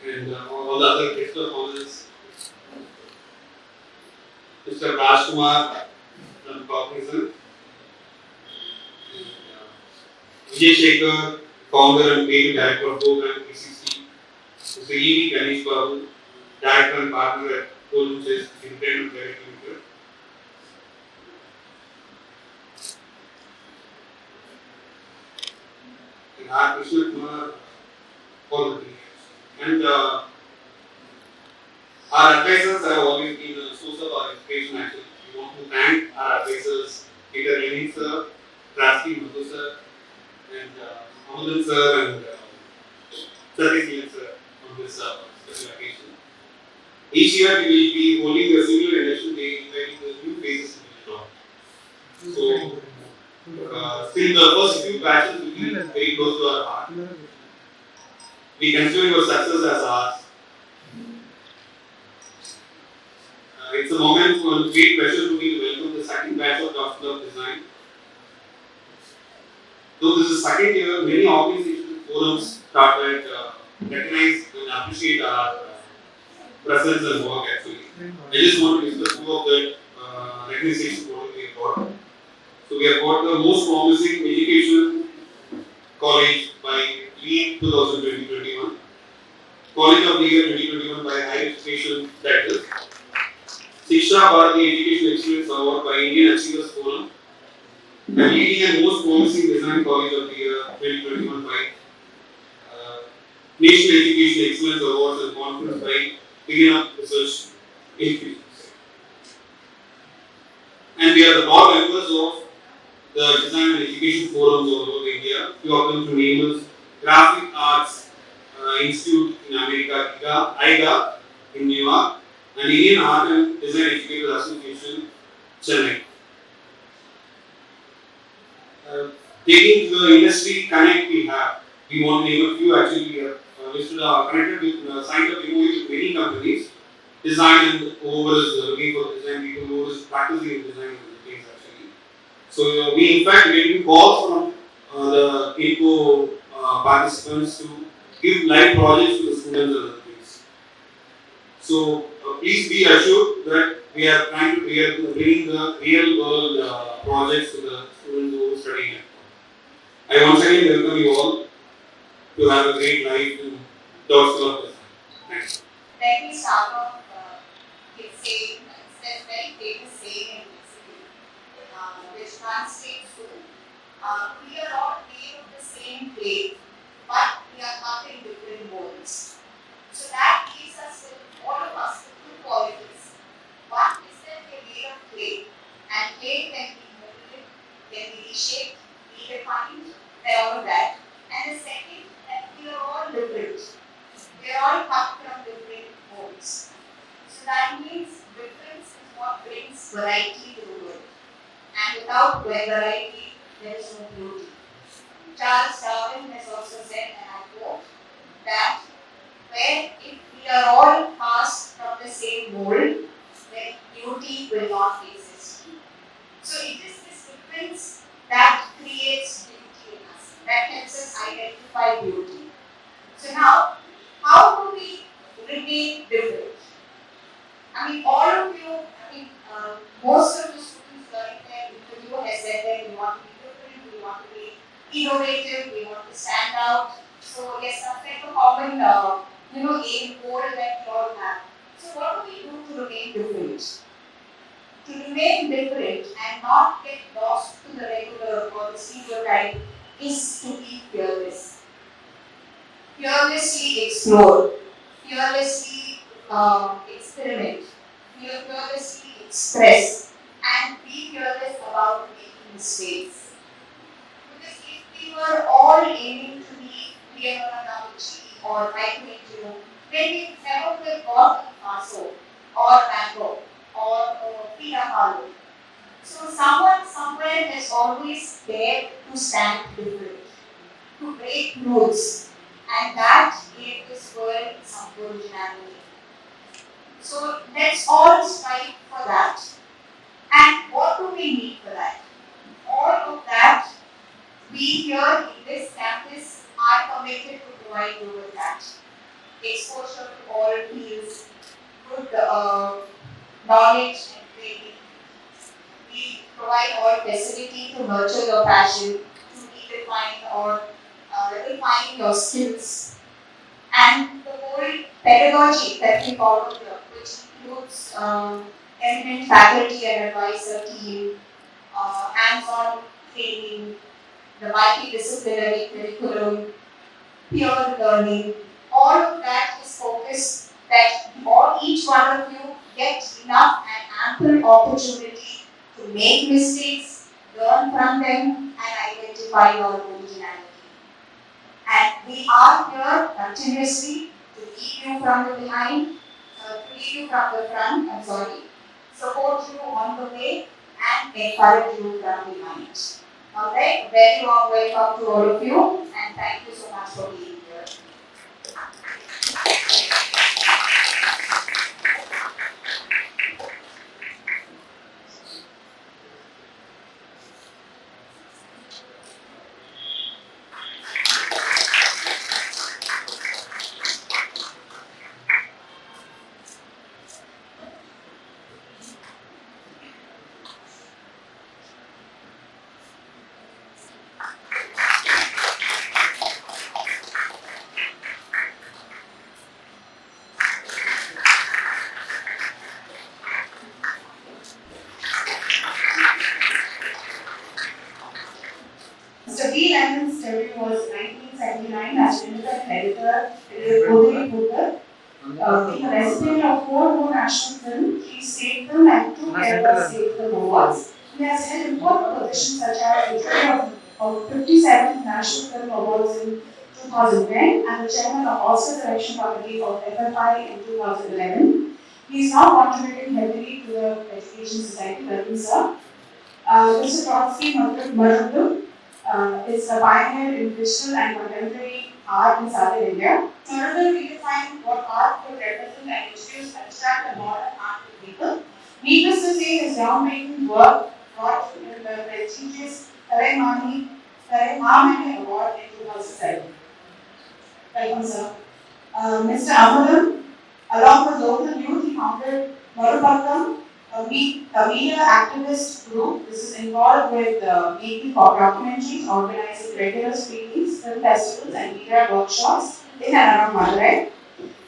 and all the other guest of honors, Mr. Rajkumar from Cognizant, Vijay Shekhar, founder and creative director of Program 360, Mr. E.V. Ganesh Babu, director and partner at Golden Chess, independent director. And R. Krishna Kumar, all the three. And our advisors have always been a source of our inspiration actually. We want to thank our advisors, Peter Lenin sir, Rasti Madhu sir, and Amudan sir, and Satish Lenin sir on this special occasion. Each year we will be holding a similar election day, inviting the new faces to the job. So, still the first few batches will be very close to our heart. We consider your success as ours. It's a moment of great pleasure to me to welcome the second batch of Doctor of Design. Though this is the second year, many organizations and forums started recognize and appreciate our presence and work actually. I just want to discuss two of the recognitions we have got. So we have got the most promising education college by LEAD 2020-21, College of the Year 2021 by Higher Education Status, Shiksha Bharati Education Excellence Award by Indian Achievers Forum, and leading and most promising design college of the year 2021 by National Education Excellence Awards and Conference by Beginner Research Institutes. And we are the board members of the Design and Education Forums all over India. Few of them to name is Graphic Arts Institute in America, IGA in New York, and Indian Art and Design Educators Association, Chennai. Taking to the industry connect we have, we want to name a few actually. We have connected with, signed up MOUs with many companies, design and over is looking for design people who is practicing in design things actually. So we in fact getting calls from the INCO participants to give live projects to the students and other things. So please be assured that we are bringing the real world projects to the students who are studying at home. I once again welcome you all to have a great life in Doors Club Design. Thanks. Let me start off with saying, it's a very famous saying in Mexico, which translates to, we are all made of the same clay, but we are cut in different molds. So that gives us, all of us, the two qualities. One is that we are made of clay, and clay can be molded, can be reshaped, redefined, and all of that. And the second, that we are all different. We are all cut from different molds. So that means difference is what brings variety to the world. And without variety, there is no beauty. Charles Darwin has also said, and I quote, that where if we are all cast from the same mold, then beauty will not exist. So it is this difference that creates beauty in us, that helps us identify beauty. So now, how do we remain different? I mean, all of you, most of the students learning there, interview has said that we want to be different, we want to be innovative, we want to stand out. So yes, that's like a common, aim goal that we all have. So what do we do to remain different? To remain different and not get lost to the regular or the stereotype is to be fearless. Fearlessly explore, fearlessly experiment, fearlessly express, and be fearless about making mistakes. Because if we were all aiming to be Leonardo da Vinci or Michelangelo, then we never would have got Picasso or Van Gogh or Frida Kahlo. So someone somewhere has always dared to stand different, to break rules, and that gave this world some originality. So let's all strive for that. And what do we need for that? All of that, we here in this campus are committed to provide you with that. exposure to all fields, good knowledge and training. We provide all facility to nurture your passion, to redefine or refine your skills, and the whole pedagogy that we follow here, which includes eminent faculty and advisor team, hands-on training, the multidisciplinary curriculum, peer learning, all of that is focused that each one of you get enough and ample opportunity to make mistakes, learn from them, and identify your originality. And we are here continuously to lead you from the behind, to lead you from the front, support you on the way, and encourage you from behind. Alright, very warm welcome to all of you, and thank you so much for being here. Mr. B. Lyman's debut was 1979 as independent editor in Bodhi Booker. Being a recipient of 4 more national film, 3 state film and 2 Kerala state film awards. He has held important positions such as the chair of 57 national film awards in 2010 and the chairman of Oscar Selection Committee of FFI in 2011. He is now contributing heavily to the Education Society. Welcome, sir. Mr. Trotsky Madhublu is a pioneer in digital and contemporary art in Southern India. Further redefine what art could represent and introduce abstract and modern art to people. Needless to say, his groundbreaking work got him the prestigious Karimani Award in 2007. Welcome, sir. Mr. Amadam, along with local youth, he founded Marupakkam, a media activist group. This is involved with making documentaries, organizing regular screenings, film festivals, and media workshops in and around Madurai.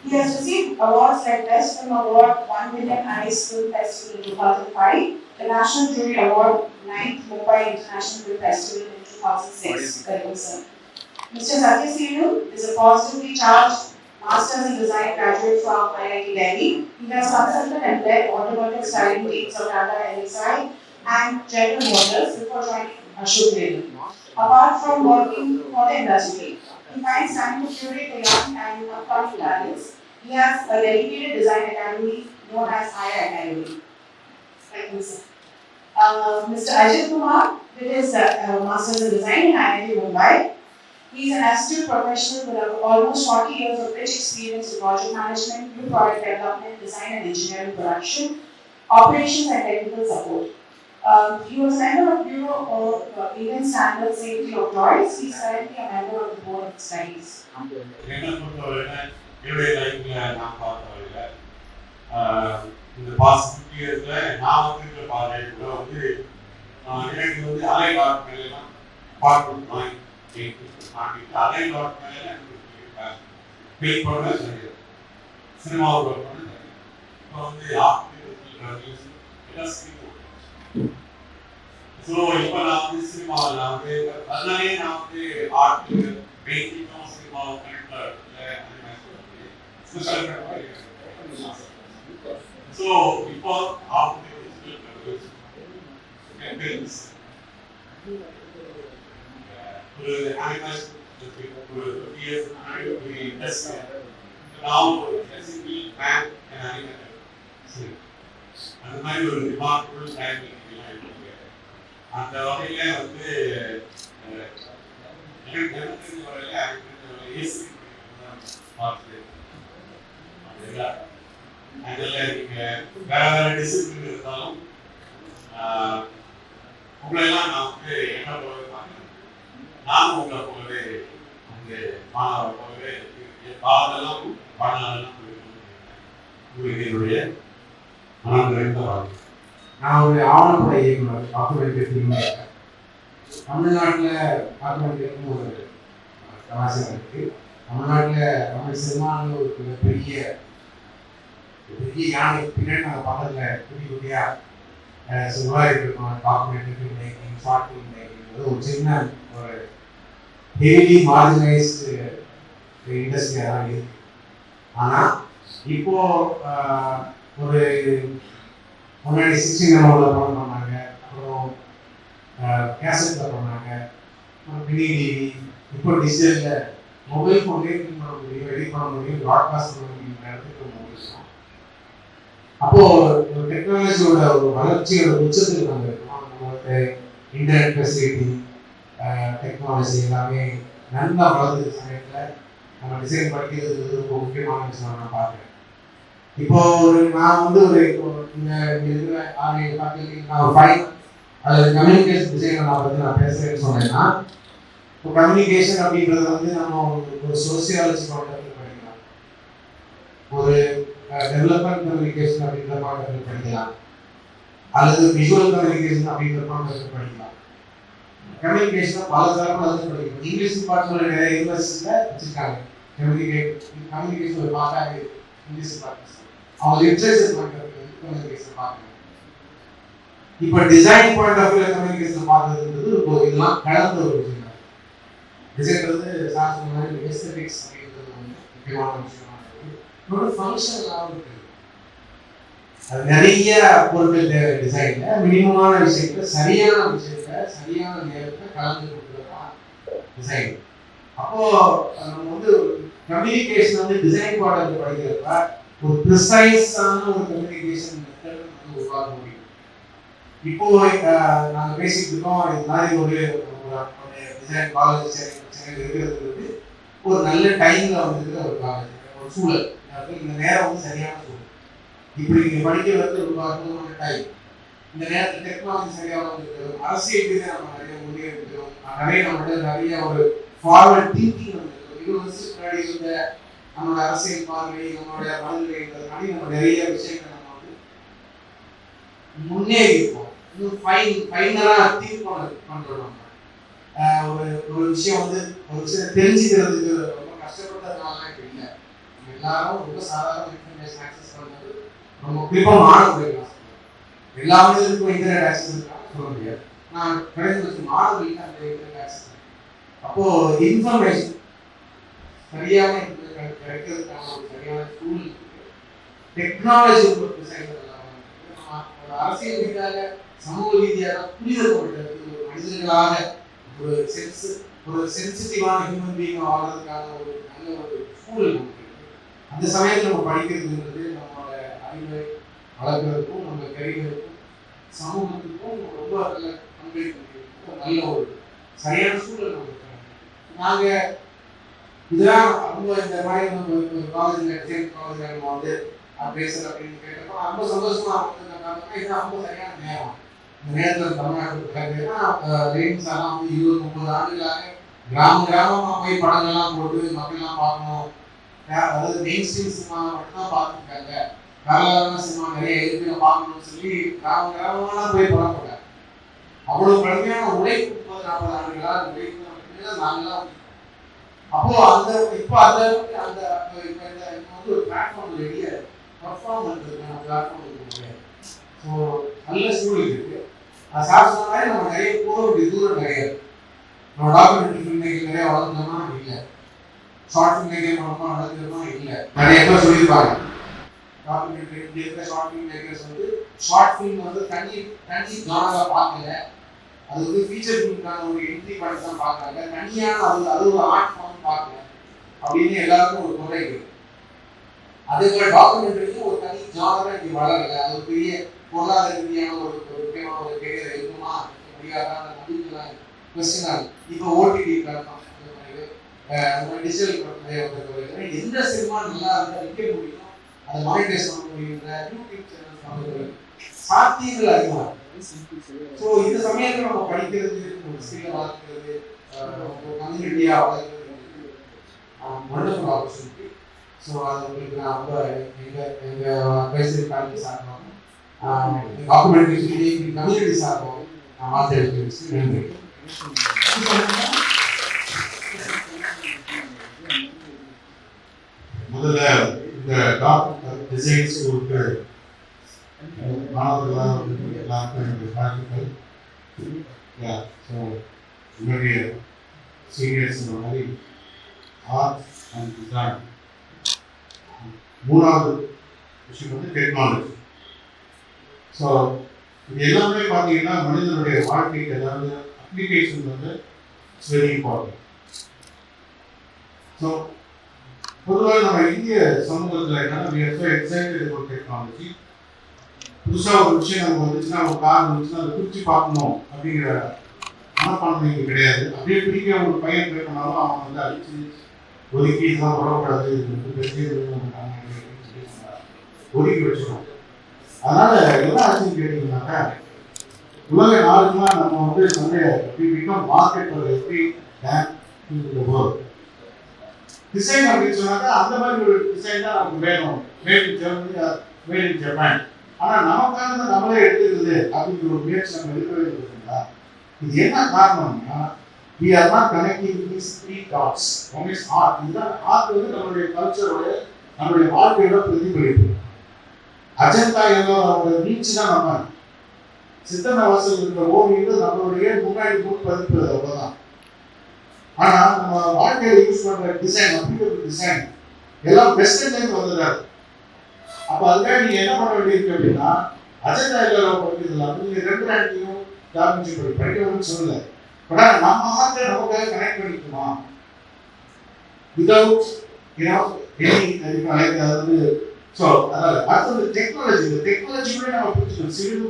He has received awards like Best Film Award, 1 Million Eyes Film Festival in 2005, the National Jury Award, 9th Mumbai International Film Festival in 2006. Welcome, sir. Mr. Satya Senu is a positively charged Masters in Design graduate from IIT Delhi. He has consulted and led automotive styling teams of Tata LXI and General Motors before joining Ashok Leyland. Apart from working for the industry, he finds time to curate the young and upcoming talents. He has a dedicated design academy known as Higher Academy. Thank you, sir. Mr. Ajit Kumar did his Masters in Design in IIT Mumbai. He is an astute professional with almost 40 years of rich experience in project management, new product development, design and engineering production, operations and technical support. He was a member of Bureau of Indian Standard Safety of Toys. He is currently a member of the Board of Studies. In the past 50 years, now the project allied art part of mine. Allied art paint products, cinema work, from the art industry. So, if now this cinema, now the art painting, cinema, special. So, before after the digital campaigns, the animals, the years, we test now SCP, man, and animal. And the mind will remarkable timing behind it. And the other way, வேற discipline இருந்தாலும் உங்களெல்லாம் நான் வந்து என்ன போலவே பார்க்குறேன். நானும் உங்களை போலவே அந்த மாணவரை போலவே காதெல்லாம் வாழ்நாளெல்லாம் உங்களுக்கு என்னுடைய மனம் நிறைந்த வாழ்க்கை. நான் ஒரு ஆவணப்பட இயக்குனர், டாக்குமெண்ட்ரி ஃபிலிம் மேக்கர். தமிழ்நாட்டில் டாக்குமெண்ட்ரின்னு ஒரு கலாச்சாரம் இருக்குது. தமிழ்நாட்டில் தமிழ் சினிமான்னு ஒரு பெரிய யானை பின்னாடி நாங்கள் பக்கத்தில் குட்டி குட்டியாக உருவாகிட்டு இருக்கோம். Documentary film making, short film making ஒரு சின்ன ஒரு ஹெவிலி மார்ஜினைஸ்டு இண்டஸ்ட்ரியாக தான் இருக்குது. ஆனால் இப்போ ஒரு முன்னாடி 16 நம்பரில் படம் பண்ணாங்க, அப்புறம் கேசட்டில் பண்ணாங்க, மினி டிவி, இப்போ டிஜிட்டலில் மொபைல் ஃபோன்லேயே ஃபிலிம் பண்ண முடியும், எடிட் பண்ண முடியும், ப்ராட்காஸ்ட் பண்ண முடியும் இடத்துக்கு முடியும். அப்போது ஒரு டெக்னாலஜியோட ஒரு வளர்ச்சியோட உச்சத்துக்கு நாங்கள் இருக்கோம். நம்மளுக்கு இன்டர்நெட் ஃபெசிலிட்டி, டெக்னாலஜி எல்லாமே நல்லா வளர்ந்துருக்க சமயத்தில் நம்ம டிசைன் படிக்கிறது ரொம்ப முக்கியமான விஷயம் நான் பார்க்குறேன். இப்போ நான் ஒரு இந்த இருக்கிற 6-7 ஃபேக்கல்டி நான் 5 அதில் கம்யூனிகேஷன் டிசைனை நான் பேசுகிறேன்னு சொன்னேன்னா, இப்போ கம்யூனிகேஷன் அப்படின்றது நம்ம ஒரு சோசியாலஜி பாடத்தில் படிக்கலாம், ஒரு டெவலப்மெண்ட் கம்யூனிகேஷன் அப்படின்ற பாடத்தில் படிக்கலாம், அல்லது விஷுவல் கம்யூனிகேஷன் அப்படின்ற பாடத்தில் படிக்கலாம். கம்யூனிகேஷன் பல தரப்பு வந்து படிக்கணும். இங்கிலீஷ் டிபார்ட்மெண்ட் நிறைய யூனிவர்சிட்டியில் வச்சுருக்காங்க கம்யூனிகேஷன் ஒரு பார்ட்டாக இங்கிலீஷ் டிபார்ட்மெண்ட் அவங்க literature point of view communication பார்க்கணும். இப்போ design point of view communication பார்க்கறதுன்றது இப்போ இதெல்லாம் கலந்த ஒரு விஷயம். டிசைன்றது சார் சொன்ன மாதிரி எஸ்தெட்டிக்ஸ் அப்படின்றது முக்கியமான விஷயமா இருக்குது. இன்னொரு ஃபங்க்ஷனலாகவும் இருக்குது. அது நிறைய பொருட்கள் தேவை டிசைனில். மினிமமான விஷயத்துல சரியான விஷயத்த சரியான நேரத்தில் கலந்து கொடுக்குறது தான் டிசைன். அப்போ நம்ம கம்யூனிகேஷன் டிசைன் பாடத்தில் படிக்கிறப்ப ஒரு ப்ரிசைஸான ஒரு கம்யூனிகேஷன் மெத்தட் உருவாக்க முடியும். இப்போ நாங்கள் பேசிட்டு இருக்கோம், இது மாதிரி ஒரு டிசைன் காலேஜ் சென்னையில் இருக்கிறது ஒரு நல்ல டைம்ல வந்துருக்கிற ஒரு காலேஜ், ஒரு சூழல். இந்த நேரம் சரியான சூழல். இப்படி நீங்கள் படிக்கிறது ஒரு அற்புதமான டைம். இந்த நேரத்தில் டெக்னாலஜி சரியாக வந்துருக்கிறோம், அரசியல் நம்ம நிறைய முன்னேறிக்கிறோம், நம்மகிட்ட நிறைய ஒரு ஃபார்வர்ட் திங்கிங் வந்துருக்கோம். 20 வருஷத்துக்கு முன்னாடி இருந்த நம்மளோட அரசியல் பார்வை, நம்மளுடைய மனநிலைன்றதுனால நம்ம நிறைய விஷயங்கள் நம்ம முன்னேறி இருக்கோம். இன்னும் ஃபைனலாக திங்க் பண்ணுறோம். நம்ம ஒரு விஷயம் ஒரு விஷயம் தெரிஞ்சுக்கிறதுக்கு ரொம்ப கஷ்டப்பட்டதுனால இப்போ இல்லை. நம்ம எல்லாரும் ரொம்ப சாதாரண இன்ஃபர்மேஷன் ஆக்சஸ் பண்ணுறது ரொம்ப குறிப்பாக போயிடலாம். எல்லா மனிதருக்கும் இன்டர்நெட் ஆக்சஸ் இருக்கான்னு சொல்ல முடியாது. நான் கிடைச்ச மாணவர்களுக்கு அந்த இன்டர்நெட் ஆக்சஸ். அப்போது இன்ஃபர்மேஷன் சரியான கிடைக்கிறதுக்கான ஒரு சரியான டூல் டெக்னாலஜி அரசியல் ரீதியாக சமூக ரீதியாக புரிதல் கொள்வதற்கு ஒரு மனிதர்களாக ஒரு சென்சிட்டிவான ஹியூமன் பீயிங் வாழ்றதுக்கான ஒரு நல்ல ஒரு சூழல் நமக்கு. அந்த சமயத்தில் நம்ம படிக்கிறதுன்றது நம்மளோட அறிவை வளர்க்குறதுக்கும் நம்ம கரியருக்கும் சமூகத்துக்கும் ரொம்ப நல்ல பங்களிப்பு நல்ல ஒரு சரியான சூழல் நமக்கு. நாங்கள் இதெல்லாம் ரொம்ப இந்த மாதிரி ஒரு காலேஜில் டென்த் காலேஜில் நம்ம பேசுகிற அப்படின்னு கேட்டப்போ ரொம்ப சந்தோஷமா இது ரொம்ப சரியான நேரம். இந்த நேரத்தில் தமிழ்நாட்டுக்கு லேடிஸ் எல்லாம் 20-30 ஆண்டுகளாக கிராமமாக போய் படங்கள்லாம் போட்டு மக்கள்லாம் பார்க்கணும். அதாவது மெயின் ஸ்ட்ரீம் சினிமா மட்டும்தான் பார்த்துருக்காங்க. வேளாண் சினிமா நிறைய இருக்குன்னு பார்க்கணும்னு சொல்லி கிராமங்களாம் போய் படம் போட்டாங்க. அவ்வளோ கடுமையான உழைப்பு 30-40 ஆண்டுகளாக அந்த உழைப்பு மட்டுமே நாங்களாம். அப்போ இப்போ ஒரு பிளாட்ஃபார்ம் ரெடியாக பர்ஃபார்ம் பண்ணுறதுக்கான பிளாட்ஃபார்ம் இருக்கு. ஸோ நல்ல சூழல் இருக்கு. சார் சொன்ன மாதிரி நம்ம நிறைய போக வேண்டிய தூரம் நிறைய நம்ம டாக்குமெண்ட்ரி ஃபில்ம் மேக்கிங் நிறைய வளர்ந்தோம்னா இல்லை, ஷார்ட் ஃபில்ம் மேக்கிங் மூலமா வளர்ந்துருமா இல்லை. நிறைய பேர் சொல்லியிருப்பாங்க டாக்குமெண்ட்ரி இங்கே இருக்க short film makers short film தனி ஜானராக பார்க்கல, அது ஃபீச்சர் ஃபில்முக்கான ஒரு என்ட்ரி பாயிண்ட் தான் பார்க்குறாங்க. தனியான அது ஒரு ஆர்ட் ஃபார்ம் பார்க்கல அப்படின்னு எல்லாருக்கும் ஒரு குறை இருக்கு. அதே போல டாக்குமெண்ட்ரிக்கும் ஒரு தனி ஜானராக இங்கே வளரல. அது ஒரு பெரிய பொருளாதார ரீதியான ஒரு முக்கியமான ஒரு கேரியர் இருக்குமா முடியாதா நம்பிக்கைலாம் கொஸ்டின். இப்போ ஓடிடி பிளாட்ஃபார்ம் டிஜிட்டல் எந்த சினிமா நல்லா இருந்தால் விற்க முடியும், அதை மானிட்டைஸ் பண்ண முடியுன்ற யூடியூப் சேனல்ஸ் சாத்தியங்கள் அதிகமாக. ஸோ இந்த சமயத்தில் நம்ம படிக்கிறது, ஒரு ஸ்கில்லை வளர்க்கிறது, கம்யூனிட்டியாக வளர்க்கிறது wonderful opportunity. ஸோ அது உங்களுக்கு நான் ரொம்ப எங்கள் அட்வைசரி பேனல் சார்பாகவும் டாக்குமெண்ட்ரி கம்யூனிட்டி சார்பாகவும் நான் வாழ்த்து தெரிவித்து நன்றி. முதல்ல இந்த டாப் டிசைன் ஸ்கூலுக்கு மாணவர்களாக எல்லாருக்கும் என்னுடைய வாழ்த்துக்கள். ஸோ என்னுடைய சீனியர்ஸ் இந்த மாதிரி ஆர்ட் அண்ட் டிசைன். மூணாவது விஷயம் வந்து டெக்னாலஜி. ஸோ இது எல்லாமே பார்த்தீங்கன்னா மனிதனுடைய வாழ்க்கைக்கு ஏதாவது அப்ளிகேஷன் வந்து இட்ஸ் வெரி இம்பார்ட்டன்ட். ஸோ பொதுவாக நம்ம இந்திய சமூகத்தில் என்னன்னா we are so excited about technology. புதுசாக ஒரு விஷயம் நமக்கு வந்துச்சுன்னா ஒரு கார் வந்துச்சுன்னா அதை பிரித்து பார்க்கணும் அப்படிங்கிற மனப்பான்மை இங்கே கிடையாது. அப்படியே பிடிக்க ஒரு பையன் ட்ரை பண்ணாலும் அவன் வந்து அடிச்சு ஒதுக்கி இதெல்லாம் உடக்கூடாது, இது வந்து பெரிய ஒதுக்கி வச்சிடும். அதனால என்ன ஆச்சுன்னு கேட்டீங்கன்னாக்கா உலக நாடுகள்லாம் நம்ம வந்து சந்தைய மார்க்கெட் எப்படி டிசைன் அப்படின்னு சொன்னாக்கா அந்த மாதிரி ஒரு டிசைன் தான் நமக்கு வேணும். Made in Germany, made in Japan. ஆனால் நமக்கானதை நம்மளே எடுத்துக்கிறது அப்படிங்கிற ஒரு முயற்சி நம்ம இருக்கவே இருக்குங்களா? இது என்ன காரணம்னா we are not connecting these three dots. One is art. இதுதான் ஆர்ட் வந்து நம்மளுடைய கல்ச்சரோட நம்மளுடைய வாழ்க்கையோட பிரதிபலிப்பு. அஜந்தா எல்லோரோட நீச்சு தான் நம்ம சித்தன வாசல் இருக்கிற ஓவியங்கள் நம்மளுடைய முன்னாடி முன் பதிப்பு அவ்வளவுதான். ஆனா நம்ம வாழ்க்கையில யூஸ் பண்ற டிசைன் அப்ளிகபிள் டிசைன் எல்லாம் வெஸ்டர்ன்ல வந்துடாது. அப்ப அதுக்காக நீங்க என்ன பண்ண வேண்டியிருக்கு அப்படின்னா அஜந்தா எல்லோரோ படிக்கிறதுலாம் நீங்க ரெண்டு ஆண்டியும் டாக்குமெண்ட்ரி படிக்கணும்னு சொல்லல. பட் நம்ம ஆர்ட்டை நமக்காக கனெக்ட் பண்ணிக்குமா விதவுட் எனி அதாவது ஸோ அதனால அடுத்தது டெக்னாலஜி. இந்த டெக்னாலஜி கூட நம்ம புரிஞ்சுக்கணும். சிவில்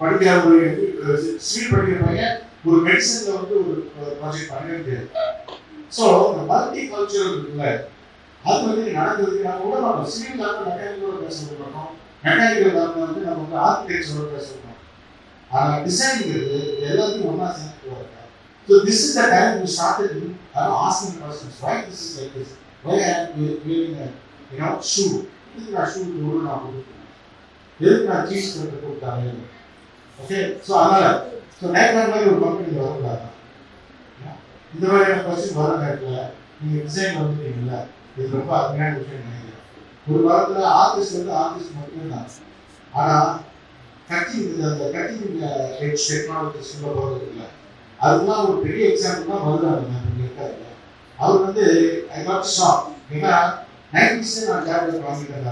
படிக்கிற ஒரு சிவில் படிக்கிற பையன் ஒரு மெடிசன்ல வந்து ஒரு ப்ராஜெக்ட் பண்ணவே முடியாது. ஸோ இந்த மல்டி கல்ச்சரல் இருக்குல்ல அது வந்து நடந்ததுக்கு நம்ம விட மாட்டோம். சிவில் தான் மெக்கானிக்கலோட பேச மாட்டோம், மெக்கானிக்கல் தான் வந்து நம்ம வந்து ஆர்கிடெக்சரோட பேச மாட்டோம். ஆனால் டிசைனிங்கிறது எல்லாத்தையும் ஒன்றா சேர்ந்து வருது. So this is the time we started asking questions why this is like this, why I am wearing a shoe, இதுக்கு நான் ஷூ ஒரு நான் கொடுக்கணும், எதுக்கு நான் சீஸ் கட்டு கொடுத்தாங்க. ஓகே, ஸோ அதனால ஸோ நேரம் மாதிரி ஒரு கம்பெனி வரக்கூடாது. இந்த மாதிரியான கொஸ்டின் வர நேரத்தில் நீங்கள் டிசைன் வந்துட்டீங்கல்ல, இது ரொம்ப அருமையான விஷயம் நினைக்கிறேன். ஒரு வாரத்தில் ஆர்டிஸ்ட் வந்து ஆர்டிஸ்ட் மட்டும்தான். ஆனால் கட்டிங் அந்த கட்டிங் எட்ஜ் டெக்னாலஜி சொல்ல போகிறது இல்லை. அதுதான் ஒரு பெரிய எக்ஸாம்பிள் தான் வருவாங்க. இங்கே இருக்காரு அவர் வந்து ஐ காட் ஷாக். ஏன்னா 90s நான் டேப்லெட் வாங்கிட்டேன்.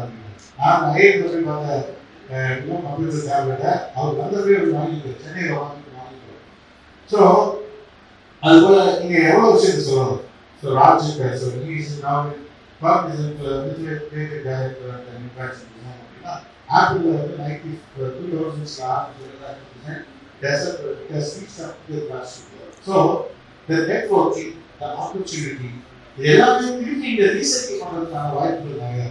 நான் நிறைய போய் பார்த்த கம்ப்யூட்டர் டேப்லெட்டை அவர் வந்தவே வாங்கிட்டு சென்னையில் வாங்கிட்டு. ஸோ அது போல நீங்கள் எவ்வளோ விஷயத்தை சொல்லணும். ஸோ ராஜ் ஸோ இங்கிலீஷ் நாவல் அப்படின்னா ஆப்பிளில் வந்து 2000s so the networking, the opportunity இது எல்லாமே திருப்பி இந்த ரீசைக்கிள் பண்ணுறதுக்கான வாய்ப்புகள் நிறைய.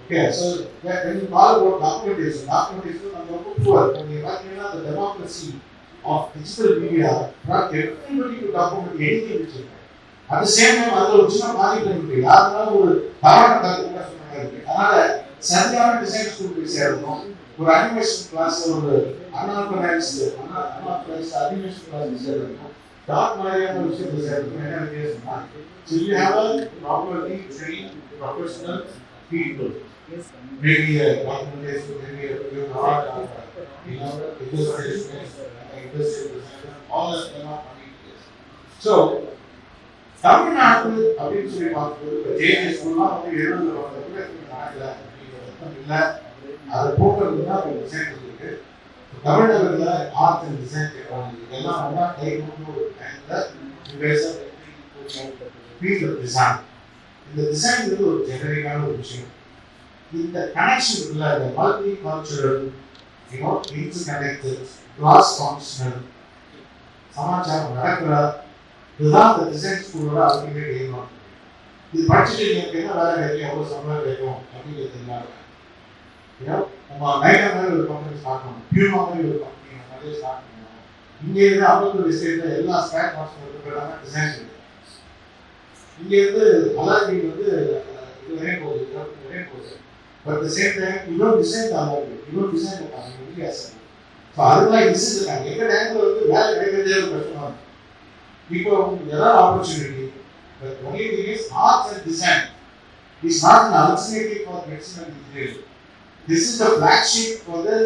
Okay, so when you call about documentation நம்ம ரொம்ப புவர். நீங்கள் பார்த்தீங்கன்னா the democracy of digital media brought everybody to document anything which is right. At the same time அதில் ஒரு சின்ன பாதிப்பு இருக்கு. யாருனாலும் ஒரு தவறான கருத்து சொன்னாங்க இருக்கு. அதனால சரியான டிசைன் ஸ்கூல் போய் சேரணும். ஒரு அனிமேஷன் கிளாஸ், ஒரு அன்ஆர்கனைஸ்டு அனிமேஷன் கிளாஸ் சேரணும். டாட் மாதிரியான விஷயத்தை சேரணும். என்ன வித்தியாசம்னா so you have a properly trained professional people. Maybe a documentation, maybe a art, illustration, all that cannot be this. So Tamil Nadu அப்படின்னு சொல்லி பார்க்கும்போது ஜேஜே ஸ்கூல்லாம் வந்து 70 நாட்டில் இல்லை அதை போக்குறதுனா ஒரு டிசைன் இருக்கு. தமிழ்நாட்டில் ஆர்ட் அண்ட் டிசைன் டெக்னாலஜி இதெல்லாம் ஒன்றா கை கொண்டு ஒரு டைமில் டிசைன். இந்த டிசைன் வந்து ஒரு ஜெனரிக்கான ஒரு விஷயம். இந்த கனெக்ஷன் இருக்குல்ல, இந்த multi cultural inter connected cross functional சமாச்சாரம் நடக்கிற இதுதான் இந்த டிசைன் ஸ்கூலோட அல்டிமேட் எய்ம். இது படிச்சுட்டு எனக்கு என்ன வேலை கிடைக்கும், எவ்வளோ சம்பளம் கிடைக்கும் அப்படிங்கிறது இல்லாமல் நம்ம நைட்டா மாதிரி ஒரு கம்பெனி ஸ்டார்ட் பண்ணணும், பியூமா மாதிரி ஒரு கம்பெனி நிறைய ஸ்டார்ட் பண்ணணும். இங்கே இருந்து அம்பத்தூர் எஸ்டேட்டில் எல்லா ஸ்பேர் பார்ட்ஸ் போட்டுக்கிறாங்க டிசைன். இங்கேருந்து அலாரி வந்து இது வரையும் போகுது, யூரோப் வரையும் போகுது. But the same time you don't design the அலாரி, you don't design the car, you only assemble. So அதுதான் டிசைன் இருக்காங்க. எங்கள் டைமில் வந்து வேலை கிடைக்கிறதே ஒரு கஷ்டமாக இருக்கும். இப்போ ஏதாவது opportunity, but only thing is arts and design is not an alternative for medicine and engineering. This is the flagship for the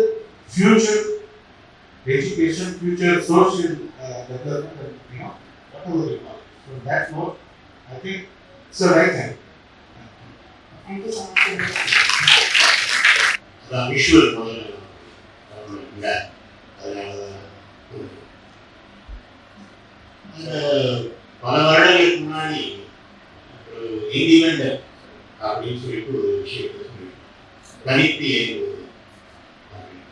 future education, future social development, and whatever you call it. So that note, I think it's the right time. Thank you so much. அதான் visual முதல்ல இல்லை, அதனால அந்த பல வருடங்களுக்கு முன்னாடி ஒரு independent அப்படின்னு சொல்லிட்டு ஒரு விஷயத்தை சொல்லி கணித்து ஏறுவது அப்படின்னு.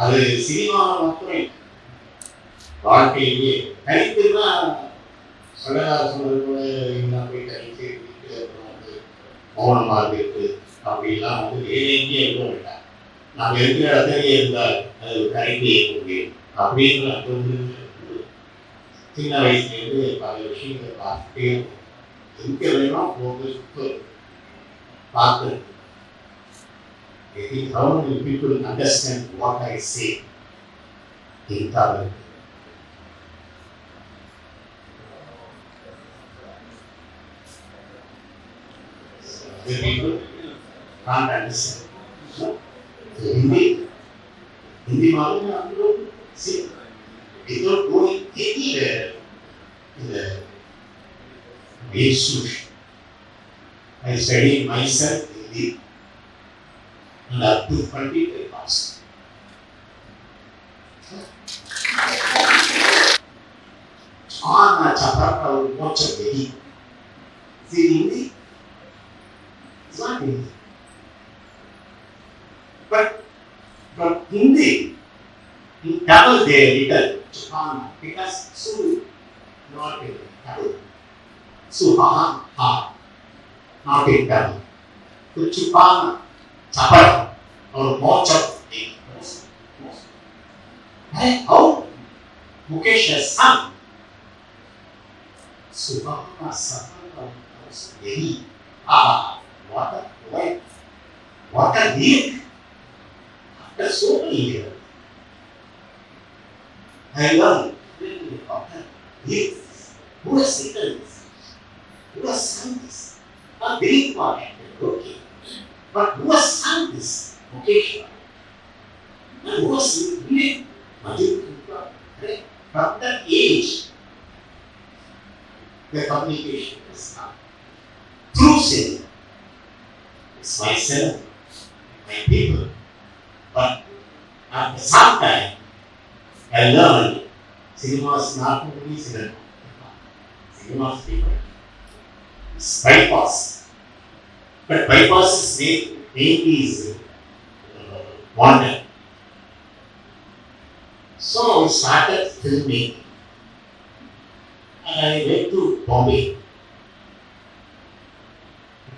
அது சினிமாவில் மாத்திரம் வாழ்க்கையிலேயே கணித்துன்னா சங்ககார சொன்னது கூட இவங்க போய் கணித்து அப்புறம் வந்து மௌனமாக இருக்கு அப்படிலாம் வந்து வேற எங்கேயும் எழுத வேண்டாம். நம்ம இருக்கிற இடத்துலயே இருந்தால் அது ஒரு கணித்து ஏற்க முடியும் அப்படின்னு அந்த ஒரு சின்ன வயசுலேருந்து பல விஷயங்களை பார்த்துட்டே இருக்கும். எங்கே வேணும் போக சுத்த பார்த்து I think how many people understand what I say in Tamil. Other people can't understand. So, Hindi मालूम है आप लोग से without going anywhere in the institution. I studied myself Hindi and up to 20 I passed. Ana chapata or watch of the Hindi. See Hindi? It's not Hindi. But Hindi, in Tamil they written Chupana because Su not in Tamil. Suhaha ha not in Tamil. So Chupana, Chapata or watch of the most. How Mukesh has sung Suhaha Sahana Dehi. Ah, what a poem! What a lyric! After so many years, I learned really about lyrics. Who has written this? Who has sung this? Not very important, okay. But who has sung this? Mukesh. And who has written Majid? From that age, the communication has come. Through sin, it's myself, my people. But at the same time, I learned cinema is not only cinema. Cinema is different. It's bypass. But bypass is mainly is wonder. So I started filming. And I went to Bombay,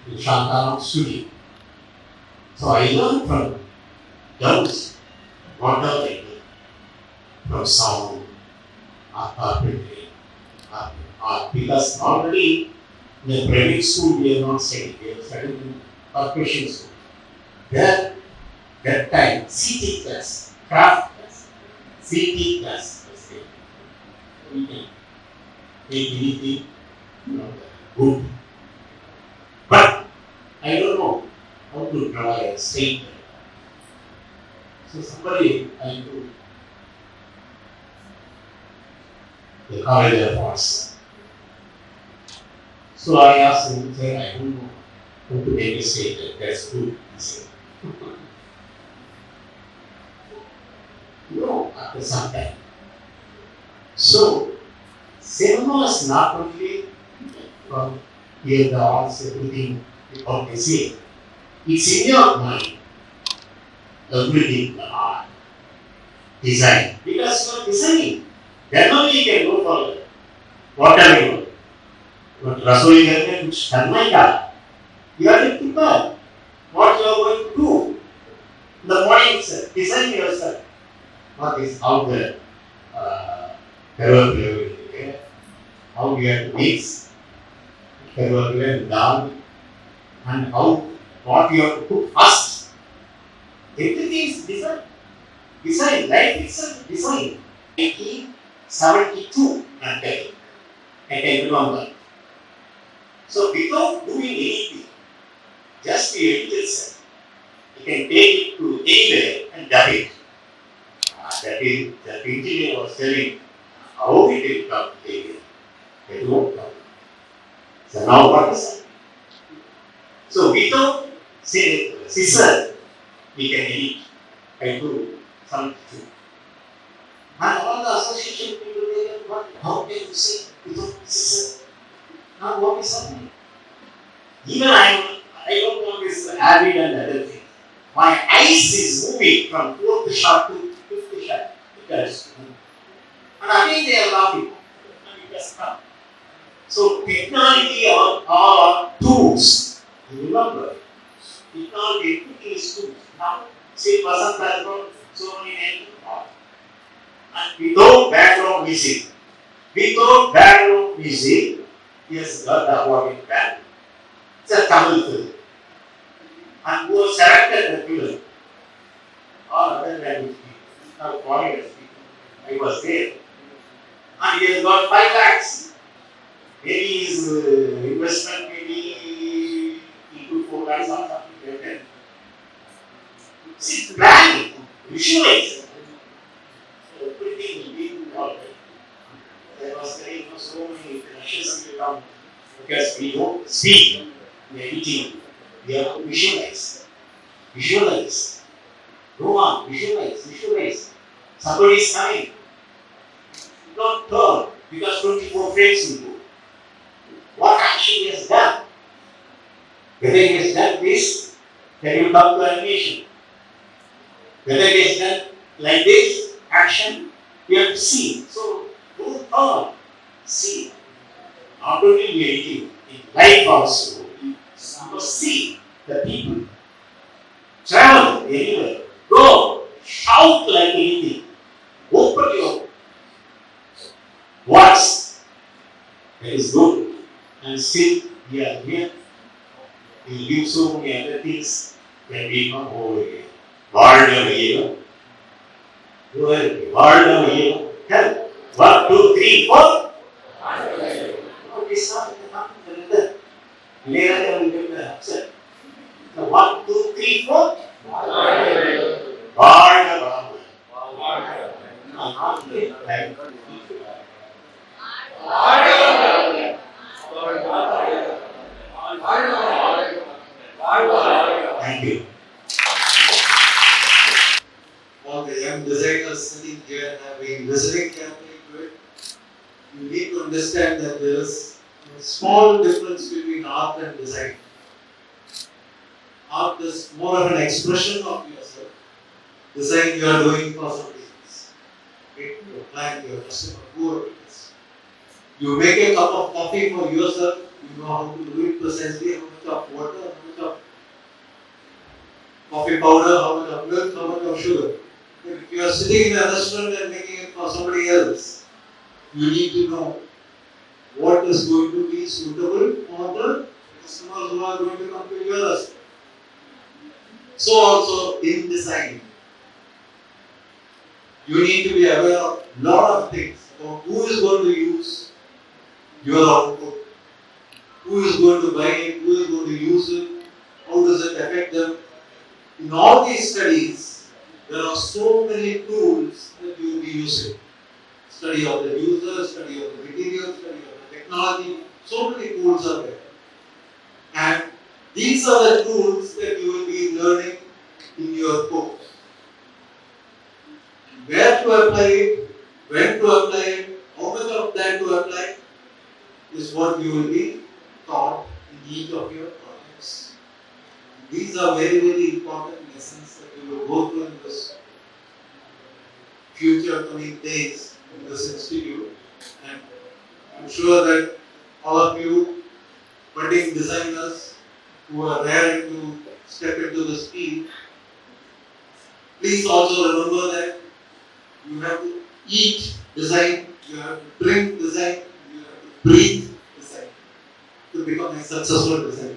to Shantaram studio. So I learned from those what are they do? From sound, carpentry, because already in the private school we are not studying, we are studying in percussion school. That time, CT class, craft class, CT class was there. We can take anything, good. But I don't know how to draw a straight line. So somebody I do the college of arts. So I asked him, say, I don't know how to make a statement. That's good. He said, no, after some time. So cinema is not only from here the arts, everything what they say. It's in your mind. Everything, art, design. Because you are designing. Then only you can go for whatever you want. But Rasoi करने कुछ करना ही क्या? You have to prepare what you are going to do. The point itself, design yourself. What is how the how you have to mix, that you are given dal and how, what you have to cook first. Everything is design. Design, life itself design. 1872, I think. I can remember. So without doing anything, just the edit itself, you can take it to anywhere and dub it. That engineer was telling how it will come here. It won't come. So now what is that? So without say scissor, we can edit and do something. And all the association people they what how can you say without scissor? Now what is happening? Even I don't know this habit and other thing. My eyes is moving from fourth shot to fifth shot. Because and again they are laughing. And it has come. So technology are tools. You remember? Technology is tools. Now see Vasant has got so many names. And without background music, he has got the award in band. It's a Tamil film. And who was selected the film? All other language people, not foreigners people. I was there. And he has got 5 lakhs. Maybe his investment, maybe he could 4 lakhs or something like that. See, planning, visualize. Everything will be all right. There was so many crashes around because we don't speak, we are eating. We have to visualize. Visualize. Go on, visualize. Somebody is coming. Don't turn because 24 frames will go. What action he has done? Whether he has done this, then you come to animation. Whether he has done like this, action, you have to see. So, don't turn. See. Not only in life also, you must see the people. Travel anywhere. Go. Shout like anything. Open your voice. That is good. And still we are here. We will do so many other things when we come over here. World over here. World over here. Tell. 1, 2, 3, 4. Okay, start with the later we will get upset. So 1, 2, 3, 4. Thank you. All the young designers sitting here have been listening carefully to it. You need to understand that there is a small difference between art and design. Art is more of an expression of yourself. Design you are doing for somebody else. Your client, your customer, whoever it is. You make a cup of coffee for yourself, you know how to do it precisely, how much of water, how much of coffee powder, how much of milk, how much of sugar. If you are sitting in a restaurant and making it for somebody else, you need to know what is going to be suitable for the customers who are going to come to your restaurant. So also in design, you need to be aware of a lot of things about who is going to use your output, who is going to buy it, who is going to use it, how does it affect them. In all these studies, there are so many tools that you will be using. Study of the user, study of the material, study of the technology, so many tools are there. And these are the tools that you will be learning in your course. Where to apply it, when to apply it, how much of that to apply is what you will be taught in each of your projects. These are very, very important lessons that you will go through in this future coming days in this institute. And I'm sure that all of you budding designers who are raring to step into this field, please also remember that you have to eat design, you have to drink design, you have to breathe design to become successful result.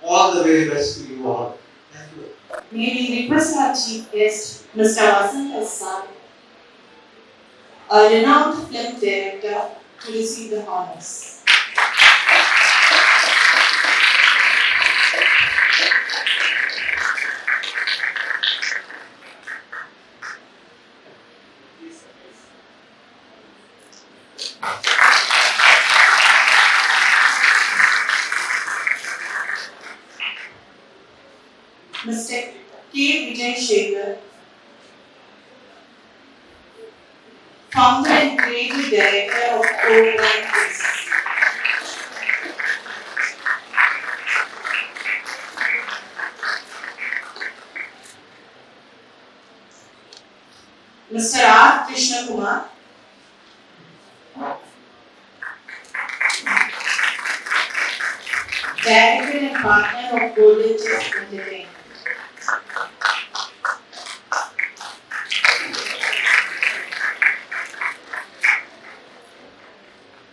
All the very best to you all. Thank you. May we request our chief guest, Mr. Vasant Assad, a renowned film director, to receive the honors. Mr. K. Vijay Shekhar, founder and creative director of Program Kids. Mr. R. Krishna Kumar, director and partner of Golden Chess Entertainment.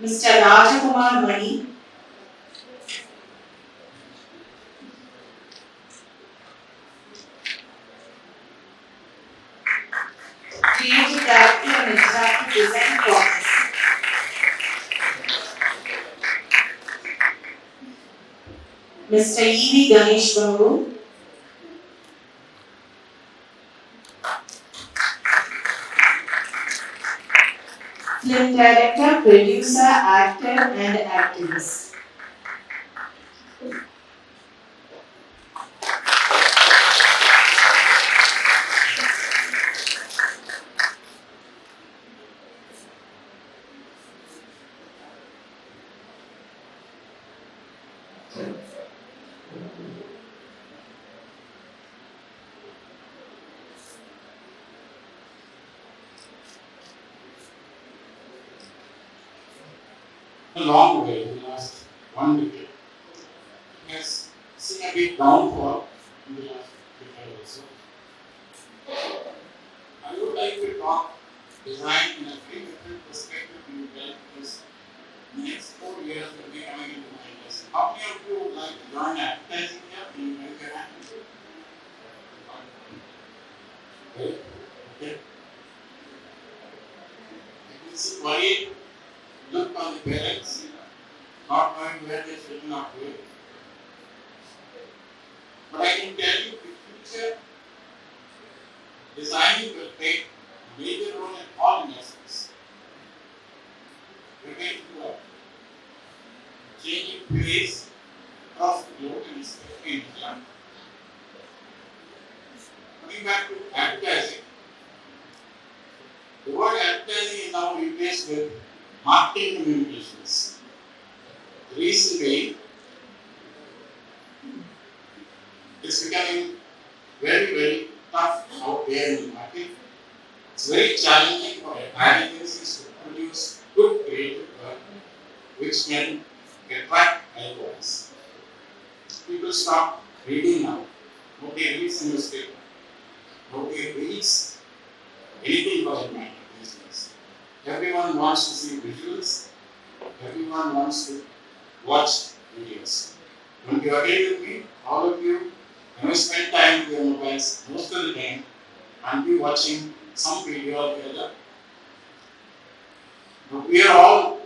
Mr. Rajakumar Mani, creative director and interactive design process. Mr. E.V. Ganesh Babu, film director, producer, actor, and activist. A long way in the last 1 decade. Has seen a big downfall in the last decade also. I would like to talk design in a very different perspective to you guys because the next 4 years will be coming into my lesson. How many of you would like to join advertising here? Can you raise your hand? Okay. Okay. I can see worried look on the parents, not knowing where their children are going. But I can tell you the future designing will take a major role in all industries. We're going to a changing phase across the globe and especially in India. Coming back to advertising, the word advertising is now replaced with marketing communications. The reason being, it's becoming very, very tough out there in the market. It's very challenging for ad agencies to produce good creative work which can attract eyeballs. People stop reading now. Nobody reads a newspaper. Nobody reads anything for that matter these days. Everyone wants to see visuals. Everyone wants to watch videos. Don't you agree with me? All of you, when you spend time with your mobiles most of the time, and be watching some video or the other. But we are all,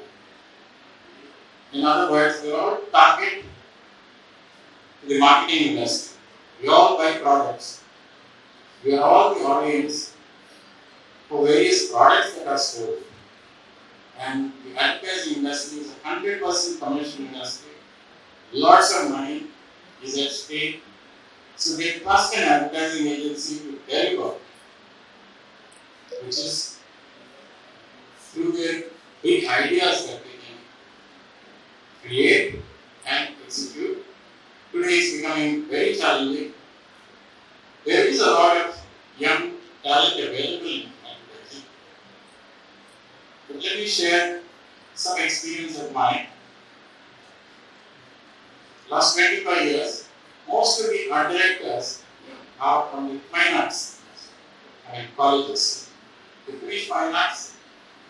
in other words, we are all target to the marketing industry. We all buy products. We are all the audience for various products that are sold. And the advertising industry is a 100% commercial industry. Lots of money is at stake. So they trust an advertising agency to deliver, which is through their big ideas that they can create and execute. Today is becoming very challenging. There is a lot of young talent available in advertising. But let me share some experience of mine. Last 25 years, most of the art directors are from the fine arts and colleges. They finish fine arts,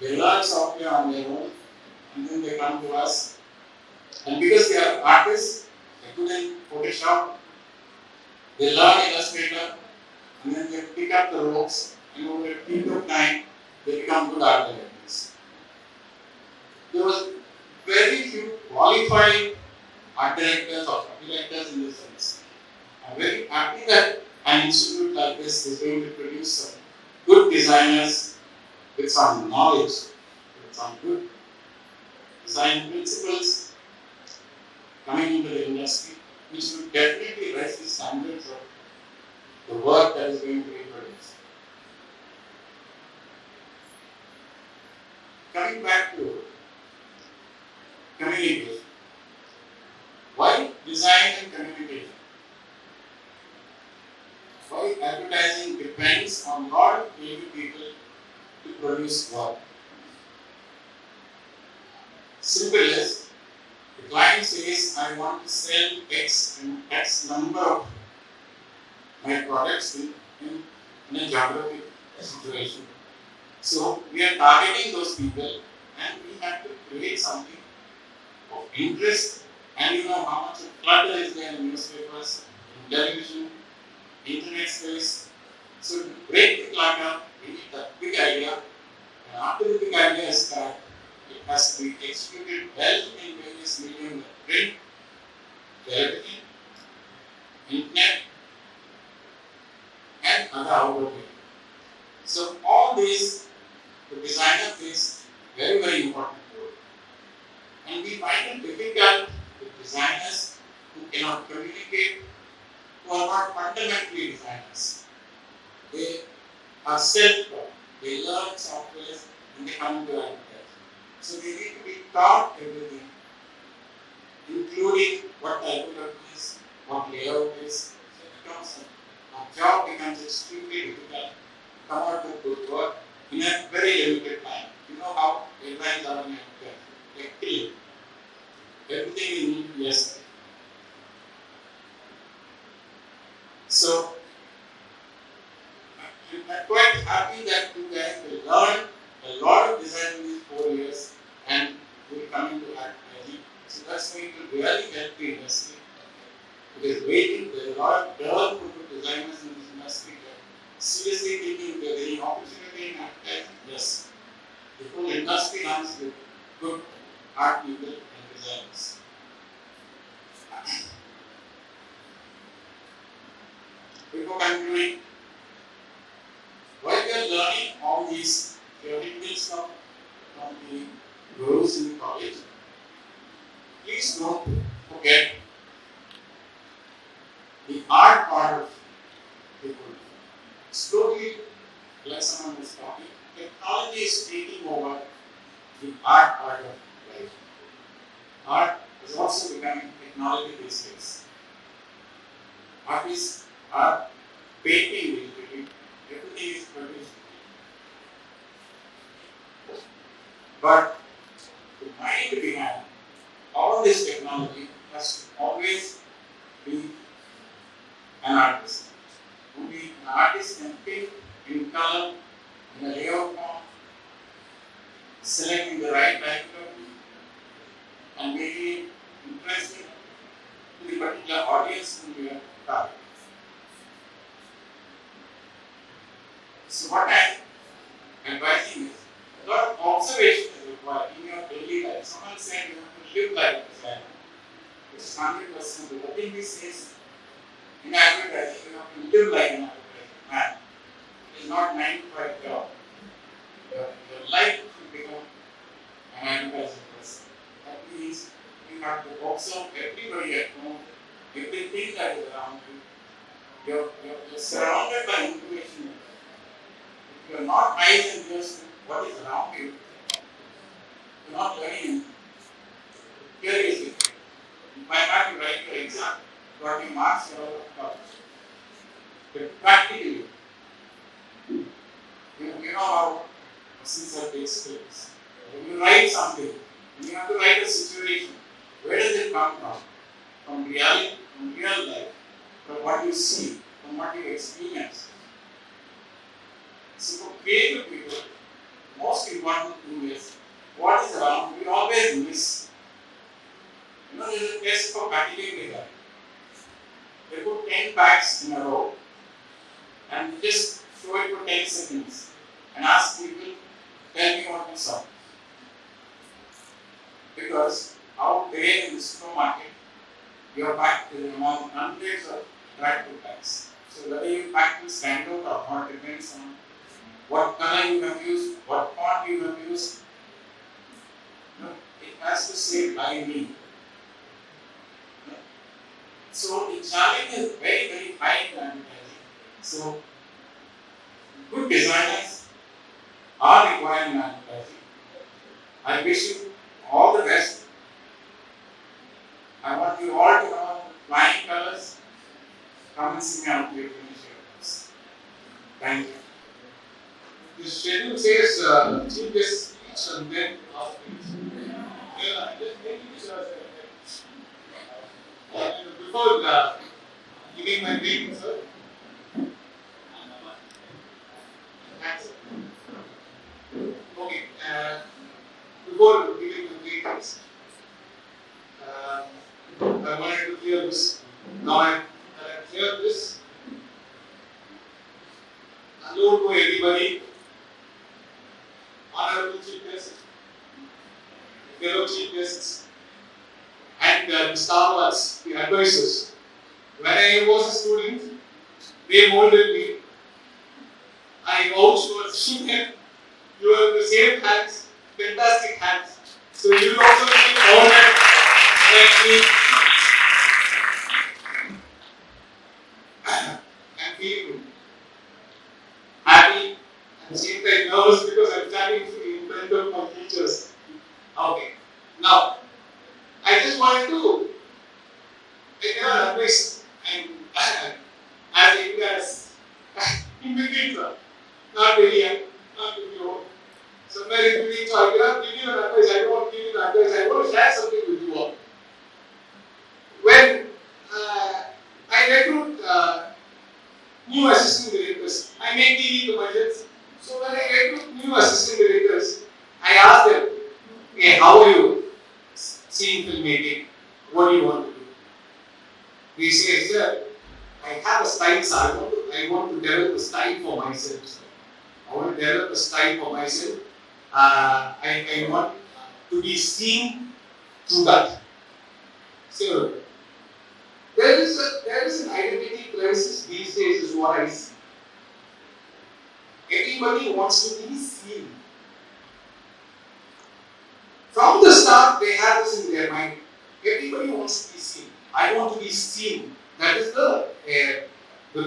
they learn software on their own, and then they come to us And because they are artists, they couldn't Photoshop, they learn Illustrator, and then they pick up the ropes, and over a period of time, they become good art directors. There was very few qualified art directors or copywriters in this industry. I'm very happy that an institute like this is going to produce some good designers with some knowledge, with some good design principles coming into the industry, which will definitely raise the standards of the work that is going to be produced. Coming back to communication. Why design and communication? Why advertising depends on a lot of creative people to produce work. Simple as the client says, I want to sell X and X number of my products in a geographic situation. So we are targeting those people and we have to create something of interest, and you know how much clutter is there in newspapers, in television, internet space. So to break the clutter, we need a big idea, and after the big idea is cracked, it has to be executed well in various mediums like print, television, internet, and other outdoor media. So all these, the designer plays very, very important role. And we find it difficult with designers who cannot communicate, who are not fundamentally designers. They are self-taught. They learn software and they come to advertise. So they need to be taught everything, including what typography is, what layout is. So it becomes a job becomes extremely difficult to come out with good work in a very limited time. You know how deadlines are in advertising. They kill it. Everything is needed yesterday. So, I'm quite happy that you guys will learn a lot of design in these 4 years and will come into advertising. So that's going to really help the industry. Because waiting, there are a lot of girl good designers in this industry. Seriously thinking there is any opportunity in advertising? Yes. The whole industry runs with good art people and designers. Before concluding, while we are learning all these theoretical stuff from the gurus in the college, please don't forget the art part of the world. Slowly, like someone was talking, technology is taking over the art part of life. Art is also becoming technology these days. Artists are painting digitally, everything is produced. But the mind behind all this technology has to always be an artist. Only an artist can pick in color, in a layout form, selecting the right typography, and making it interesting to the particular audience whom we are targeting. So what I am advising is, a lot of observation is required in your daily life. Someone said you have to live like a designer. Which is 100%. The thing we say is, in advertising, you have to live like an advertising man. It is not 9 to 5 job. Your life should become an advertising person. That means you have to observe everybody at home, everything that is around you. You're surrounded by information. If you are not eyes and ears to what is around you, you're not learning anything. Here is it. If I have to write your exam, got your marks, you're out of college. But practically, you know how Caesar takes place. When you write something, you have to write a situation. Where does it come from? From reality, from real life, from what you see, from what you experience. So for creative people, most important thing is what is around. We always miss. You know, there's a test for practicing data. They put 10 bags in a row and just show it for 10 seconds and ask people, tell me what you saw. Because out there in the supermarket, your bag is among hundreds of attractive bags. So whether your bag will stand out or not depends on what color you have used, what font you have used. No, it has to say by me. No. So the challenge is very, very high in advertising. So good designers are required in advertising. I wish you all the best. I want you all to come out with flying colors. Come and see me out here finish your course. Thank you. The schedule says chief guest speech and then last speech. Yeah, just make it before giving my briefing, sir. Thanks, sir. Okay, before giving the briefings, I wanted to clear this. Now I clear this. Hello to everybody. Honorable Chief Guest, fellow Chief Guests, and the staff, the advisors. When I was a student, they molded me. I vouch for seeing them. You are in the same hands, fantastic hands. So you will also be honored like me. And feel happy and same time nervous because I'm standing in front of my teachers. Okay. Now, I just wanted to take your advice and as a class in between, sir. Not very young, not very old. Somewhere in between, so I cannot give you an advice. I don't want to give you an advice. I want to share something with you all. When I recruit new assistant directors, I make TV commercials. So when I recruit new assistant directors, I ask them, hey, how are you seeing filmmaking? What do you want to do? They say, sir, I have a style, sir. I want to develop a style for myself, sir. I want to develop a style for myself. I want to be seen through that. So there is an identity crisis these days, is what I see. Everybody wants to be seen. From the start, they have this in their mind. Everybody wants to be seen. I want to be seen. That is the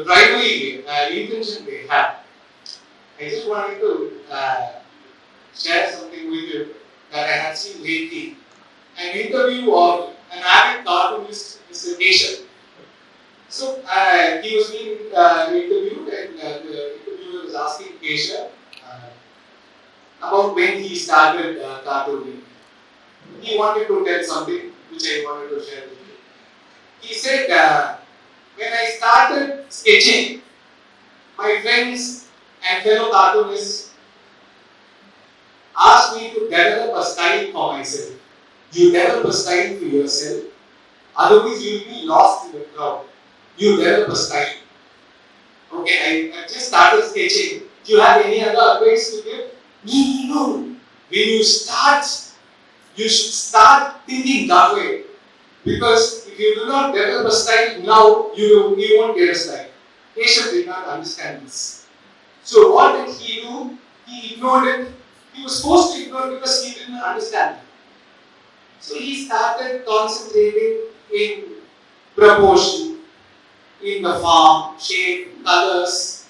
primary intention they have. I just wanted to share something with you that I have seen lately. An interview of an avid cartoonist, Mr. Keshav. So he was being interviewed, and the interviewer was asking Keshav about when he started cartooning. He wanted to tell something which I wanted to share with you. He said, when I started sketching, my friends and fellow cartoonists asked me to develop a style for myself. You develop a style for yourself, otherwise you will be lost in the crowd. You develop a style. Okay, I just started sketching. Do you have any other advice to give? No. When you start, you should start thinking that way. Because if you do not develop a style now, you won't get a style. Keshav did not understand this. So what did he do? He ignored it. He was forced to ignore it because he didn't understand it. So he started concentrating in proportion, in the form, shape, colors,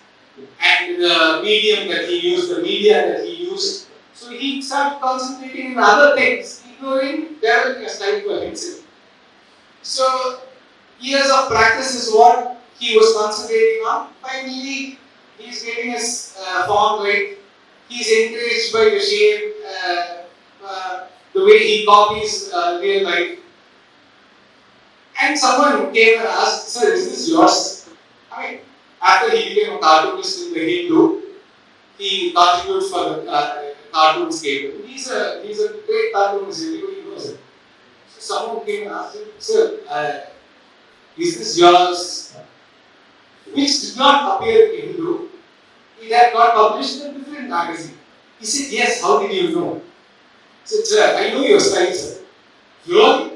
and the medium that he used, the media that he used. So he started concentrating in other things, ignoring developing a style for himself. So years of practice is what he was concentrating on. Finally, he is getting his form right. He is encouraged by the shape, the way he copies real life. And someone came and asked, sir, is this yours? I mean, after he became a cartoonist in the Hindu, he contributes for the cartoon scale. He's a great cartoonist, everybody knows it. someone came and asked him, sir, is this yours? Which did not appear in Hindu. It had got published in a different magazine. He said, yes, how did you know? I said, sir, I know your style, sir. Really?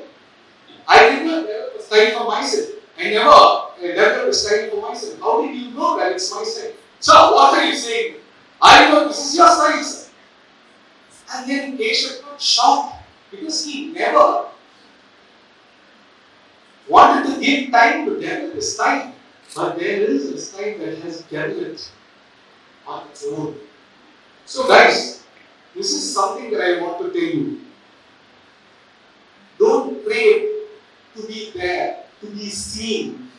I did not develop a style for myself. I never developed a style for myself. How did you know that it's my style? So, what are you saying? I know this is your style, sir. And then Keshav got shocked because he never wanted to give time to develop his style. But there is a style that has developed on its own. So guys, this is something that I want to tell you. Don't pray to be there, to be seen.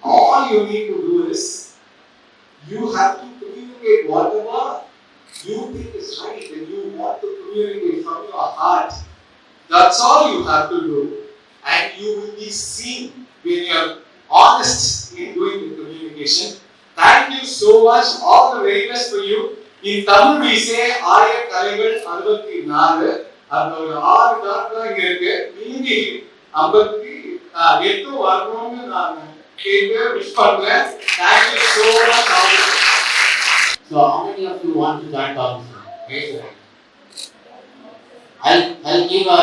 All you need to do is, you have to communicate whatever you think is right and you want to communicate from your heart. That's all you have to do, and you will be seen when you are honest in doing the communication. Thank you so much. All the very best for you. In Tamil we say ஆய கலைகள் 64. அந்த ஒரு 6 doctor இங்க இருக்கு. மீதி 58 வரணும்னு நான் கேட்க விஷ் பண்றேன். Thank you so much. So how many of you want to join Cognizant? Raise your hand. I'll give a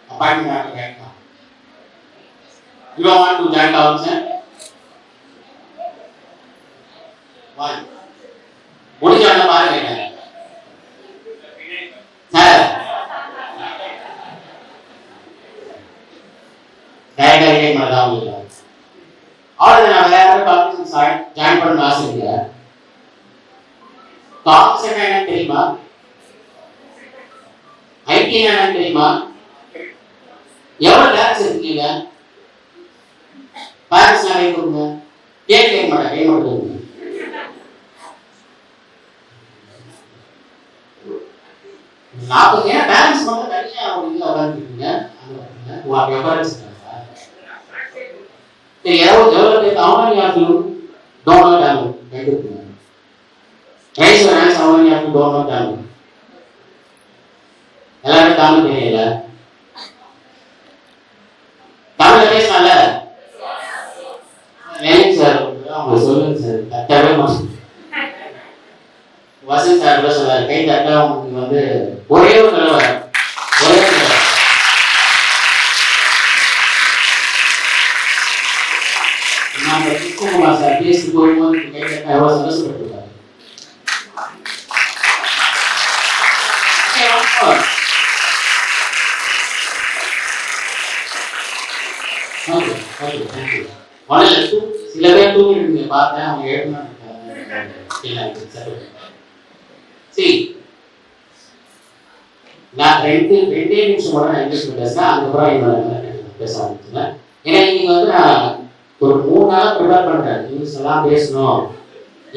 appointment right now. You don't want to join Cognizant? One. முடிஞ்சவன பாருங்க sir டைரக்டா பண்ணலாம் உங்களுக்கு அவ்வளவுதான். நான் வேற யாரும் conference join பண்ண ஆசை இல்லை. கான்ஃபரன்ஸ் என்னன்னு தெரியுமா? ஐடி என்னன்னு தெரியுமா? எவ்வளவு டேக்ஸ் இருக்கீங்க? பேரண்ட்ஸ் நிறைய கொடுங்க. கேட்க மாட்டேன், கை மட்டும் கொடுங்க. நாற்பது ஏன் பேலன்ஸ் பண்ண தனியா ஒரு இதில் உட்காந்துருக்கீங்க. அந்த எவ்வளவு பேர் how many of you don't know Tamil கேட்டுருக்கீங்க. Raise your hands how many of you don't know Tamil. எல்லாரும் தமிழ் தெரியல. தமிழ்ல பேசலாம்ல? நெலின் சார் அவங்க சொல்லுங்க சார். தட்டவே மாட்டேன். வசந்த் சார் கூட சொன்னார், கை தட்டா உங்களுக்கு வந்து ஒரே ஒரு தடவை நம்ம கிருஷ்ணகுமார் சார் பேசி போகும்போது கை தட்டா எவ்வளவு சந்தோஷப்பட்டிருக்காரு. சில பேர் தூங்கிட்டு பார்த்தேன், அவங்க ஏற்கனவே நான் ரெண்டே நிமிஷம் கூட நான் இங்கிலீஷ்ல பேசுறேன். அதுக்கப்புறம் என்னோட பேச ஆரம்பிச்சுங்க. ஏன்னா இன்னைக்கு வந்து நான் ஒரு 3 நாளா ப்ரிப்பேர் பண்றேன். இங்கிலீஷ் எல்லாம் பேசணும்.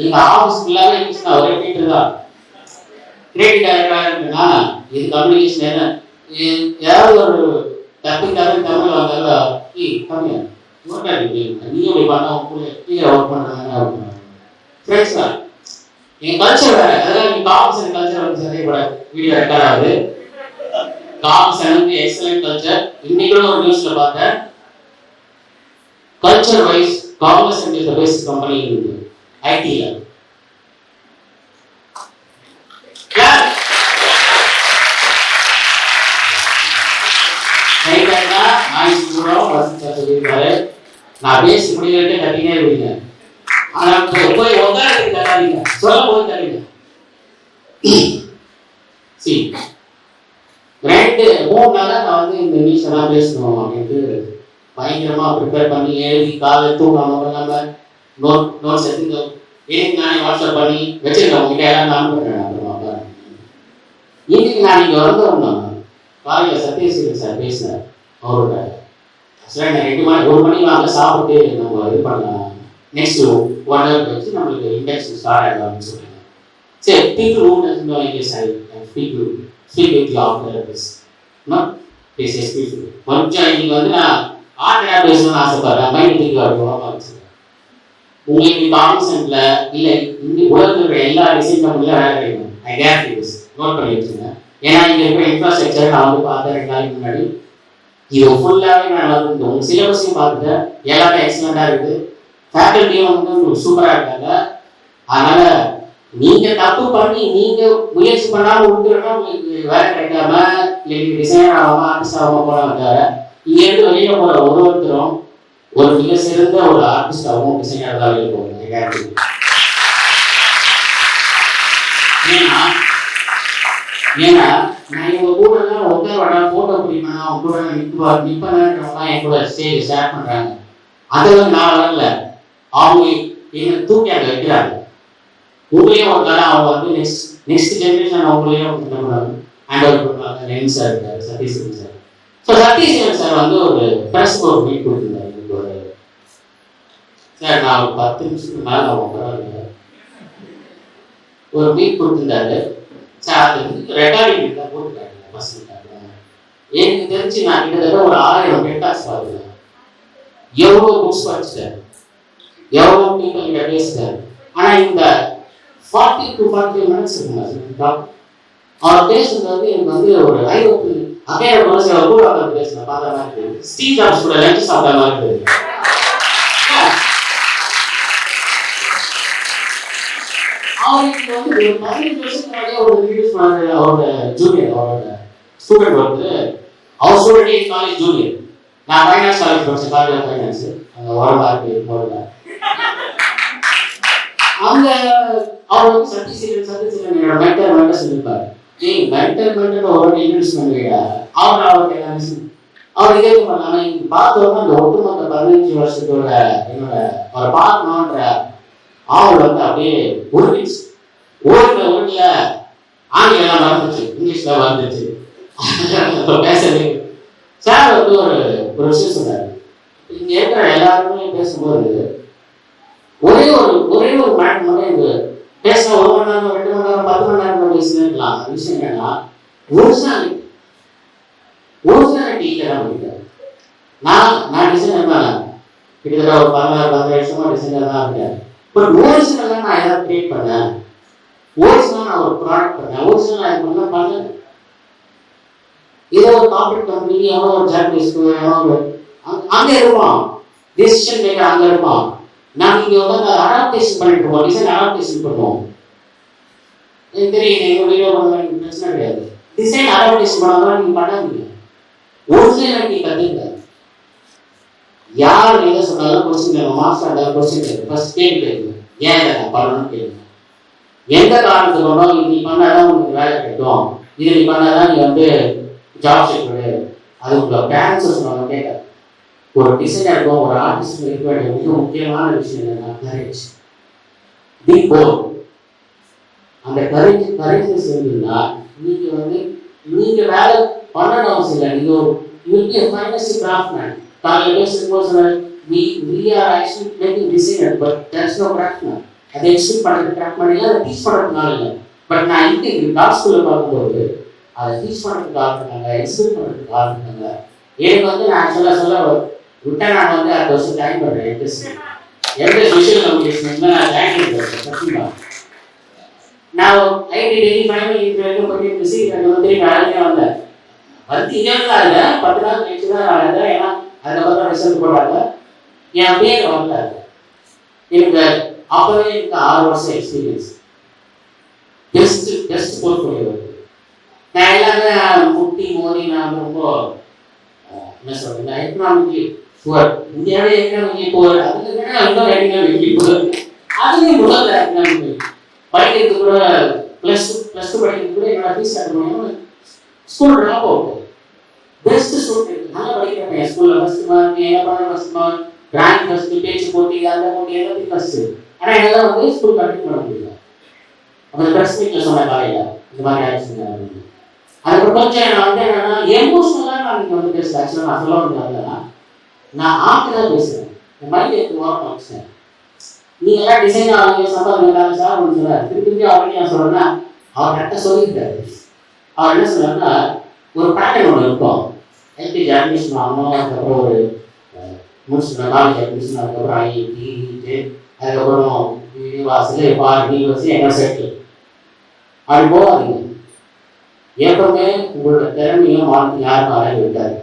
எங்க ஆஃபீஸ் ஃபுல்லாவே இங்கிலீஷ் தான், ஒரே டீச்சர் தான். கிரியேட்டிவ் டைரக்டரா இருக்குன்னா இது கம்யூனிகேஷன் என்ன ஏதாவது ஒரு தமிழ் வந்தாலும் கம்மியா நீ அப்படி பண்ண கீழே ஒர்க் பண்றாங்க ஃப்ரெண்ட்ஸ் தான். என் கல்ச்சர் வேற, அதெல்லாம் நீங்க காம்சன் கல்ச்சர் வந்து சந்தேகப்படாது. வீடியோ ரெக்கார்ட் ஆகுது. காம்சன் வந்து எக்ஸலென்ட் கல்ச்சர். இன்னைக்கு ஒரு நியூஸ்ல பார்த்தேன், கல்ச்சர் வைஸ் காம்சன் is the best company in ஐடில. ரைட்டா நாய்ஸ் கூட வசந்த் சொல்லிருக்காரு. நான் பேசி முடியலட்டே கட்டினே இருக்கீங்க. ஆனா போய் உட்கார்ந்து தராதீங்க, சொல்ல போய் தரீங்க. சரி, 2-3 நாளா நான் வந்து இந்த நியூஸ் எல்லாம் பேசணும் அப்படின்ட்டு பயங்கரமா ப்ரிப்பேர் பண்ணி எழுதி காலை தூங்காம இல்லாம நோட்ஸ் எடுத்து எனக்கு நானே வாட்ஸ்அப் பண்ணி வச்சிருக்கேன். உங்ககிட்ட எல்லாம் நான் அனுப்புறேன். அப்புறமா இன்னைக்கு நான் இங்க வந்தோம்னா காலையில சத்யசீலன் சார் பேசினார். அவரோட சார் 1 மணி வாங்க சாப்பிட்டு நம்ம இது பண்ணலாம், நெக்ஸ்ட் 1 hour கழிச்சு நம்மளுக்கு இண்டெக்ஸ் ஸ்டார்ட் ஆகலாம்னு சொல்லுங்க. சரி, people who doesn't know English, I speak with you after this. No, please speak with you. கொஞ்சம் இன்னைக்கு வந்து நான் ஆர்டரா பேசணும்னு ஆசைப்படுறேன். மைண்ட் திங்க் வரணும் வச்சுருக்கேன். உங்களுக்கு கான்சென்ட்ல இல்லை இந்த உலகத்தில் எல்லா டிசைன் கம்பெனில வேலை கிடைக்கும். ஐ கேரண்டி திஸ். நோட் பண்ணி வச்சுங்க. ஏன்னா இங்கே இருக்க இன்ஃப்ராஸ்ட்ரக்சர் நான் வந்து பார்த்தேன் 2 நாளைக்கு முன்னாடி. இது ஃபுல்லாகவே நான் வந்து உங்கள் சிலபஸையும் பார்த்துட்டேன், எல்லாமே எக்ஸலண்ட்டாக இருக்குது, ஃபேக்கல்ட்டியும் வந்து சூப்பராக இருக்காங்க. அதனால் நீங்கள் தப்பு பண்ணி நீங்கள் முயற்சி பண்ணாமல் விட்டுறோன்னா உங்களுக்கு வேலை கிடைக்காம இல்லை டிசைனர் ஆகாமல் ஆர்டிஸ்ட் ஆகாமல் போகலாம் தவிர இங்கேருந்து வெளியில் போகிற ஒருத்தரும் ஒரு மிக சிறந்த ஒரு ஆர்டிஸ்டாகவும் டிசைனர் தான் வெளியில் போகணும். ஏன்னா நான் இவங்க கூட எல்லாம் உட்கார போட்டோ பிடிப்பேன், அவங்க கூட நிற்பேன்றவங்களாம் என் கூட ஸ்டேஜ் ஷேர் பண்ணுறாங்க. அதெல்லாம் நான் வரல, அவங்க என்னை தூக்கி அங்கே வைக்கிறாங்க. உங்களையும் ஒரு காலம் அவங்க வந்து நெக்ஸ்ட் ஜென்ரேஷன் அவங்களையும் ஹேண்ட் ஓவர் பண்ணுவாங்க. ரென் சார் இருக்காரு, சதீஷ்வரன் சார். ஸோ சதீஷ்வரன் சார் வந்து ஒரு ப்ரெஸ்க்கு ஒரு மீட் கொடுத்துருந்தாரு. எனக்கு ஒரு சார் நான் ஒரு 10 நிமிஷத்துக்கு மேலே அவங்க ஒரு மீட் கொடுத்துருந்தாரு சார். அது வந்து ரெக்கார்டிங் தான் போட்டுருக்காங்க பசங்க. எனக்கு தெரிஞ்சு நான் கிட்டத்தட்ட ஒரு 1000 டேட்டாஸ் பார்த்துருக்கேன். எவ்வளோ புக்ஸ் படிச்சுட்டேன், எவ்வளோ பீப்பிள் கிட்ட பேசிட்டேன். ஆனால் இந்த 40 to 45 minutes இருக்குங்க அவர் பேசுறது வந்து எனக்கு வந்து ஒரு ஐரோப்பிய அகைய மனசு கூட அவர் பேசுகிறேன் பார்த்த மாதிரி இருக்கு. ஸ்டீவ் ஜாப்ஸ் கூட லஞ்ச் சாப்பிட்ட மாதிரி இருக்கு. அவருக்கு வந்து 15 வருஷத்துக்கு ஒரு இன்ட்ரடியூஸ் பண்ண அவரோட ஜூனியர், அவரோட ஸ்டூடெண்ட் வந்து அவர் ஸ்டூடெண்ட் காலேஜ் ஜூனியர். நான் ஃபைனான்ஸ் காலேஜ் படித்தேன், காலேஜ் ஆஃப் ஃபைனான்ஸ், அங்கே உடம்பா இருக்கு போடல. அங்கே அவர் வந்து சதீஷ்வரன் என்னோட மென்டர் சொல்லியிருப்பாரு. மென்டர் ஒரு இன்ட்ரடியூஸ் பண்ணுவீங்க அவர் அவருக்கு எல்லாமே அவர் இதே பண்ணாங்க. இன்னைக்கு பார்த்தோம்னா அந்த ஒட்டுமொத்த 15 வருஷத்தோட என்னோட அவரை பார்க்கணுன்ற ஆவல் வந்து அப்படியே உருவிச்சு. ஊரில் ஆங்கிலம் மறந்துச்சு, இங்கிலீஷ்ல வந்துச்சு பேசுறது. சார் வந்து ஒரு விஷயம் சொன்னார். இங்க இருக்கிற எல்லாருமே பேசும்போது ஒரே ஒரு மேடம் மட்டும் எனக்கு பேச 1 மணி நேரம் 2 மணி நேரம் 10 மணி நேரம் பேசிக்கலாம். அந்த விஷயம் என்னன்னா ஒரிஜினாலிட்டி தான் பண்ணிட்டாரு. நான் டிசைனர் தான், கிட்டத்தட்ட ஒரு 16 வருஷமா டிசைனர் தான் இருக்கேன். பட் ஒரிஜினலா நான் ஏதாவது கிரியேட் பண்ணேன், ஒரிஜினலா நான் ஒரு ப்ராடக்ட் பண்ணேன், ஒரிஜினலா இது பண்ணல. ஏதோ ஒரு கார்பரேட் கம்பெனி எவனோ ஒரு ஜாப்பனீஸ்க்கு அங்க இருப்பான், டிசிஷன் மேக்கர் அங்க இருப்பான். நாங்கள் இங்கே வந்து அடாப்டேஷன் பண்ணிட்டு இருக்கோம், டிசைன் அடாப்டேஷன் பண்ணுவோம். எனக்கு தெரியும், எங்கள் வீடியோ பண்ண பிரச்சனை கிடையாது. டிசைன் அடாப்டேஷன் பண்ணாதான் நீங்கள் பண்ணாதீங்க, ஒரிஜினாலிட்டி கற்றுங்க. யார் எதை சொன்னாலும் கொஸ்டின் கேட்கும், மாஸ்டர் கொஸ்டின் கேட்கும், ஃபர்ஸ்ட் கேள்வி கேட்குங்க, ஏன் இதை நான் பண்ணணும்னு கேளுங்க. எந்த காரணத்துக்கு ஒன்றும் இது நீ பண்ணாதான் உங்களுக்கு வேலை கிடைக்கும், இது நீ பண்ணாதான் நீ வந்து ஜாப் செக்யூர், அது உங்கள் பேரண்ட்ஸ் சொன்னாங்க கேட்க. ஒரு டிசைனருக்கும் ஒரு ஆர்டிஸ்டுக்கும் இருக்க வேண்டிய மிக முக்கியமான விஷயம் என்னன்னா கரேஜ். B bolt. அந்த கரேஜ் இருந்ததுன்னா நீங்கள் வந்து நீங்கள் வேலை பண்ணணும் அவசியம் இல்லை. நீங்கள் will be a finest craftsman. காலையில் பேசும்போது சொன்னார், we are actually making designer, but there's no craftsman. அதை எக்ஸ்பிளைன் பண்ணுறது கிராஃப்ட் இல்லை, அதை டீச் பண்ணுறதுனால இல்லை. பட் நான் இங்கே டாக் ஸ்கூலில் பார்க்கும்போது அதை டீச் பண்ணுறதுக்கு ஆரம்பிட்டாங்க, எக்ஸ்பிளைன் பண்ணுறதுக்கு ஆரம்பிட்டாங்க. எனக்கு வந்து நான் சொல்ல விட்டா நான் வந்து அடுத்த வருஷம் ஜாயின் பண்ணுறேன். எந்த விஷயம் கம்யூனிகேஷன் நான் ஜாயின் பண்ணுறேன் சத்தியமா. நான் ஐடி டெய்லி ஃபைனல் இன்டர்வியூ போயிட்டு சீக்கிரம் வந்து வேலைக்கே வந்தேன். வந்து இதே தான் இல்லை, 10 நாள் கழிச்சு தான் நான் இருந்தேன். ஏன்னா அதுக்கப்புறம் ரிசல்ட் போட்டாங்க, என் பேர் வரல. எனக்கு அப்போவே எனக்கு 6 வருஷம் எக்ஸ்பீரியன்ஸ், பெஸ்ட் போர்ட்ஃபோலியோ. நான் எல்லாமே முட்டி மோதி நான் ரொம்ப என்ன சொல்றேன், எக்கனாமிக்கலி புவர், இந்தியாவே எக்கனாமிக்கலி புவர், அதுக்கு இன்னும் எக்கனாமிக்கலி புவர், அதுலேயும் முதல்ல எக்கனாமிக்கலி. படிக்கிறதுக்கு கூட ப்ளஸ் டூ படிக்கிறதுக்கு கூட என்னோட ஃபீஸ் கட்டணும். School drop out, best student, நல்லா படிக்கிறேன். என் ஸ்கூலில் ஃபஸ்ட்டு மார்க், என்ன பண்ண ஃபஸ்ட் மார்க், ரேங்க் ஃபஸ்ட்டு, பேச்சு போட்டி, அந்த போட்டி எல்லாத்தையும் ஃபஸ்ட்டு. ஆனால் என்னால் வந்து ஸ்கூல் கண்டினியூ பண்ண முடியல. அப்புறம் ப்ரெஸ் மீட்டில் சொன்ன காலையில் இந்த மாதிரி ஆயிடுச்சுங்க. அதுக்கு கொஞ்சம் நான் வந்து என்னன்னா எமோஷனலாக நான் இங்கே வந்து பேசுகிறேன். ஆக்சுவலாக நான் சொல்ல முடியாதுன்னா நான் ஆக்டராக பேசுகிறேன், என் மைண்ட் எடுத்து ஓரம் வச்சுட்டேன். நீங்கள் எல்லாம் டிசைன் ஆகுங்க சம்பாதிக்கிறாங்க சார் ஒன்று சொன்னார். திருப்பி அவருக்கு நான் சொல்கிறேன்னா அவர் கரெக்டாக சொல்லியிருக்காரு. அவர் என்ன சொன்னார்னா, ஒரு பேட்டர்ன் ஒன்று இருக்கும், எல்கேஜி அட்மிஷன் ஆகணும், அதுக்கப்புறம் ஒரு முடிச்சுட்டேன் காலேஜ் அட்மிஷன், அதுக்கப்புறம் ஐஐடி, அதுக்கப்புறம் யூனிவர்சிட்டி, யூனிவர்சிட்டி எங்கே சேர்த்து அப்படி போகாதீங்க. எப்பவுமே உங்களோட திறமையும் வாழ்க்கை யாருக்கும் அடைய வைக்காது.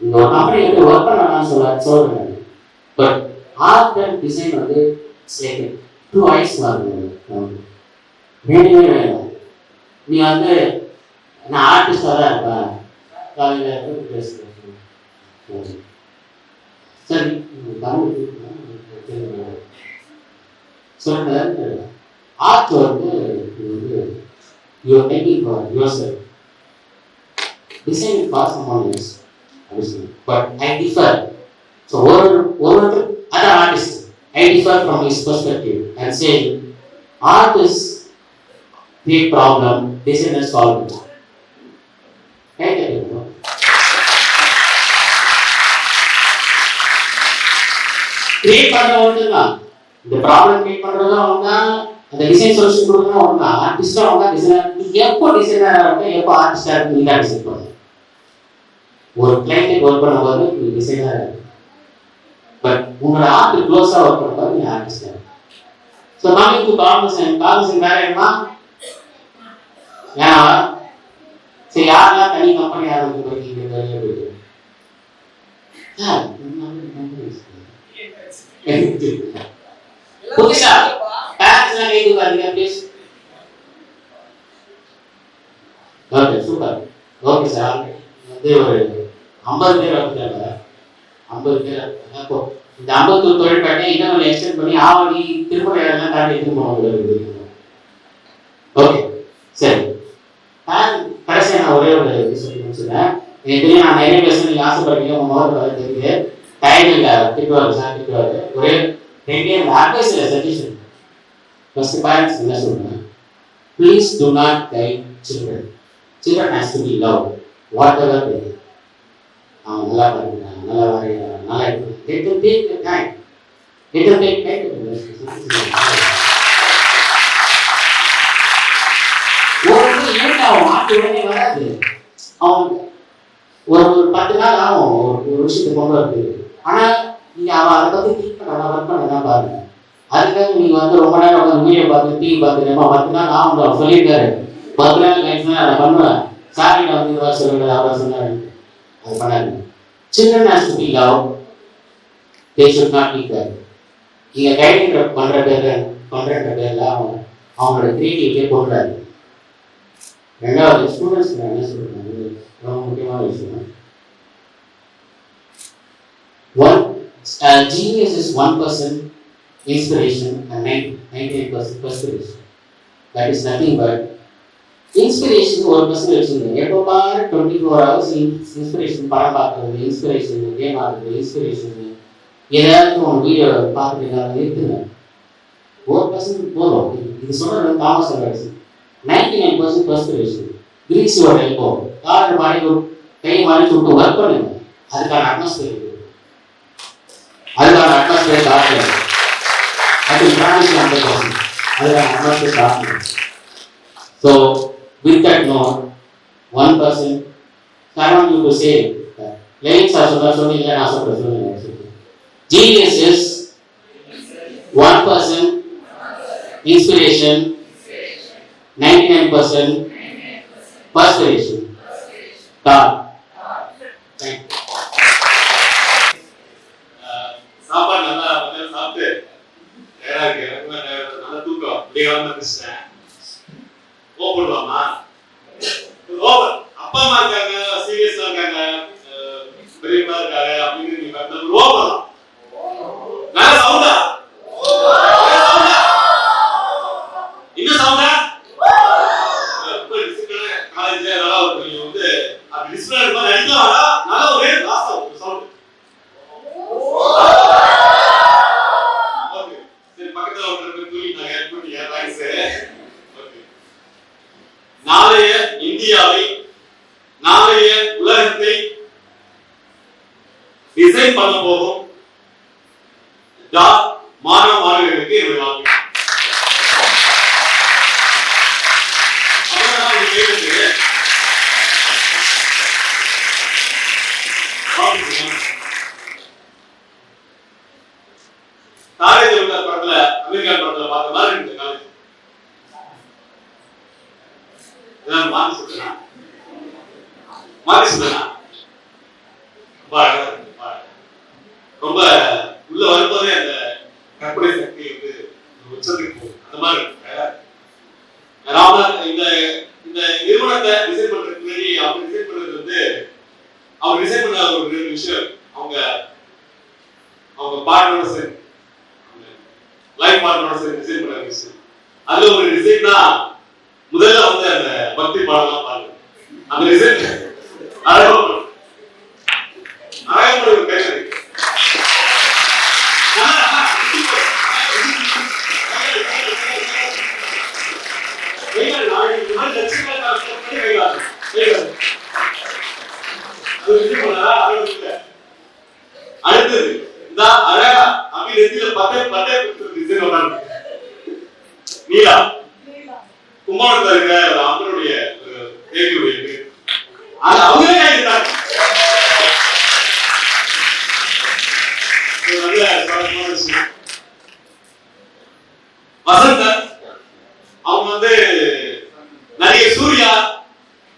நீங்க ஒரு கம்பெனி எப்படி ஒர்க் பண்ணலாம்னு சொல்றேன். பட் ஆர்ட் அண்ட் டிசைன் வந்து டூ ஐஸ் வாங்க வேணுமே வேணும். நீ வந்து நான் ஆர்டிஸ்டாக தான் இருப்பேன், காலையில் பேசுகிறேன். சரி சொல்றது ஆர்ட் வந்து you're making for yourself. Design for someone else. But I differ. So one other artist, I differ from his perspective and say art is big problem, design is solve it. Right? Create பண்றது ஒண்ணுதான், இந்த problem create பண்றதும் ஒண்ணுதான், அந்த design solution கொடுக்கணும் ஒண்ணுதான். ஆர்டிஸ்டா அவங்க designer, நீ எப்போ டிசைனரா இருக்க, எப்போ ஆர்டிஸ்டா இருக்கு, நீ தான் டிசைன் பண்ணணும். ஒரு கிளைண்ட் ஒர்க் பண்ணும்போது நீ டிசைனரா இருக்கு, பட் உங்களோட ஆர்ட் க்ளோஸா ஒர்க் பண்ணும்போது நீ ஆர்டிஸ்டா இருக்கு. ஸோ கமிங் டு கார்பரேஷன் வேற என்ன, ஏன்னா சரி யாரெல்லாம் தனி கம்பெனி ஆரம்பிச்சு போயிருக்கீங்க, புதுசா பேரண்ட்ஸ்லாம் கேட்டு பாருங்க please. Okay super. Okay sir, வந்து ஒரு 50 பேர் வந்துட்டாங்க. 50 பேர் அப்போ இந்த 50 தொழிற்பேட்டை இன்னும் எக்ஸ்டெண்ட் பண்ணி ஆவடி திருப்பதி எல்லாம் தாண்டி எடுத்து போனோம். ஓகே சரி, கடைசியாக நான் ஒரே ஒரு சொல்லி முடிச்சுட்டேன். எனக்கு நான் நிறைய பேசணும் நீங்கள் ஆசைப்படுறீங்க, உங்கள் முதல் வர தெரியுது, டைம் இல்லை, திட்டுவாரு சார் திட்டுவாரு. ஒரே ரெண்டே அட்வைஸ் இல்லை, சஜஷன். ஃபர்ஸ்ட் பேரண்ட்ஸ் என்ன சொல்றேன், please do not guide children. Children has to be love whatever they. அவன் நல்லா படிக்கிறான், நல்லா வரைகிறான், நல்லா இருக்கு, let them take the time, let them take time. ஒரு ஏன் அவன் மாற்றி உடனே வராது, அவன் ஒரு 10 நாள் ஆகும் ஒரு விஷயத்தை கொண்டு வருது. ஆனா நீங்க அவன் அதை பத்தி திங்க் பண்ண ஒர்க் பண்ணதான் பாருங்க. அதுக்காக நீங்க வந்து ரொம்ப நேரம் உட்காந்து வீடியோ பார்த்து டிவி பார்த்து 10 நாள் ஆகும் அவர் சொல்லியிருக்காரு, 10 நாள் கழிச்சு அதை பண்ணுவேன், சாரி நான் வந்து இதை சொல்லுங்க அவரை சொன்னாரு, அது பண்ணாரு. Children has to be love, they should not be care. நீங்க கைடிங் பண்ற பேர்ல அவங்களோட கிரியேட்டிவிட்டியை கொண்டாரு. ரெண்டாவது ஸ்டூடெண்ட்ஸ் நான் என்ன சொல்றேன், ரொம்ப முக்கியமான விஷயம். Genius is 1% inspiration and 99% perspiration. That is nothing but inspiration. 1% வச்சுக்கோங்க. எப்போ பாரு 24 hours inspiration, படம் பார்க்கறது, இன்ஸ்பிரேஷன், கேம் ஆடுறது, இன்ஸ்பிரேஷன், ஏதாவது ஒரு வீடியோ பார்த்துட்டு இருக்குங்க. 1% போதும். இது சொல்றது Thomas Alva. 99% perspiration. Grease your elbow. கால் மாடி கை மாடி சுட்டு ஒர்க் பண்ணுங்க. அதுக்கான அட்மாஸ்பியர் இருக்கு, அதுக்கான அட்மாஸ்பியர் காட்டுங்க. அது பிராக்டிஸ் 100%. அதுக்கான அட்மாஸ்பியர் காட்டுங்க. So with that note, 1%. I want you to say that. Ladies are சொன்னீங்க, நான் சொல்றேன். Genius is 1% inspiration, 99% perspiration. சாப்பாடு நல்லா சாப்பிட்டு நேரா இருக்கு, நல்லா தூக்கம், அப்படியே வந்துட்டேன். ஓப்பன்லாமா? ஓப்பன். அப்பா அம்மா இருக்காங்க, சீரியஸா இருக்காங்க, பெரியப்பா இருக்காங்க அப்படின்னு நீங்க பார்த்தா ஓப்பன். நல்ல சவுண்டா? இன்னும் சவுண்டா? காலேஜ்ல நல்லா ஒரு வந்து அப்படி டிஸ்பிளே மாதிரி அடிக்கலாம், நல்ல ஒரே லாஸ்டா ஒரு சவுண்ட். ஓகே சரி, பக்கத்துல ஒருத்தர் தூக்கிட்டாங்க, தூக்கிங்க தேங்க்ஸ். ஓகே, நாளைய இந்தியாவை, நாளைய உலகத்தை டிசைன் பண்ண போகும் மாணவ மாணவிகளுக்கு என்னுடைய வாழ்க்கை. காலேஜ் உள்ள படத்துல, அமெரிக்கா படத்துல பார்த்த மாதிரி இந்த காலேஜ் ரொம்ப உள்ள வரும்போதே அந்த கற்பனை சக்தி வந்து உச்சத்துக்கு போகும். அந்த மாதிரி ராமநாத் இந்த நிறுவனத்தை டிசைன் பண்றதுக்கு முன்னாடி அவங்க டிசைன் பண்றது வந்து அவங்க டிசைன் பண்ண ஒரு விஷயம் அவங்க பார்ட்னரோட சேர்ந்து லைஃப் பார்ட்னரோட சேர்ந்து டிசைன் பண்ண விஷயம். அதுல ஒரு டிசைன் தான் முதல்ல வந்து அந்த பக்தி பாடலாம் பாருங்க. அந்த டிசைன் அழகா ஒரு கைது அடுத்தது இந்த அழகா அப்படி நெத்தியில பட்டை டிசைன் வராங்க. நீலா கும்பகோணத்துல இருக்க அவங்களுடைய தேவியுடைய அவங்களே ஆயிட்டாங்க. வசந்தன் அவங்க வந்து நடிகர் சூர்யா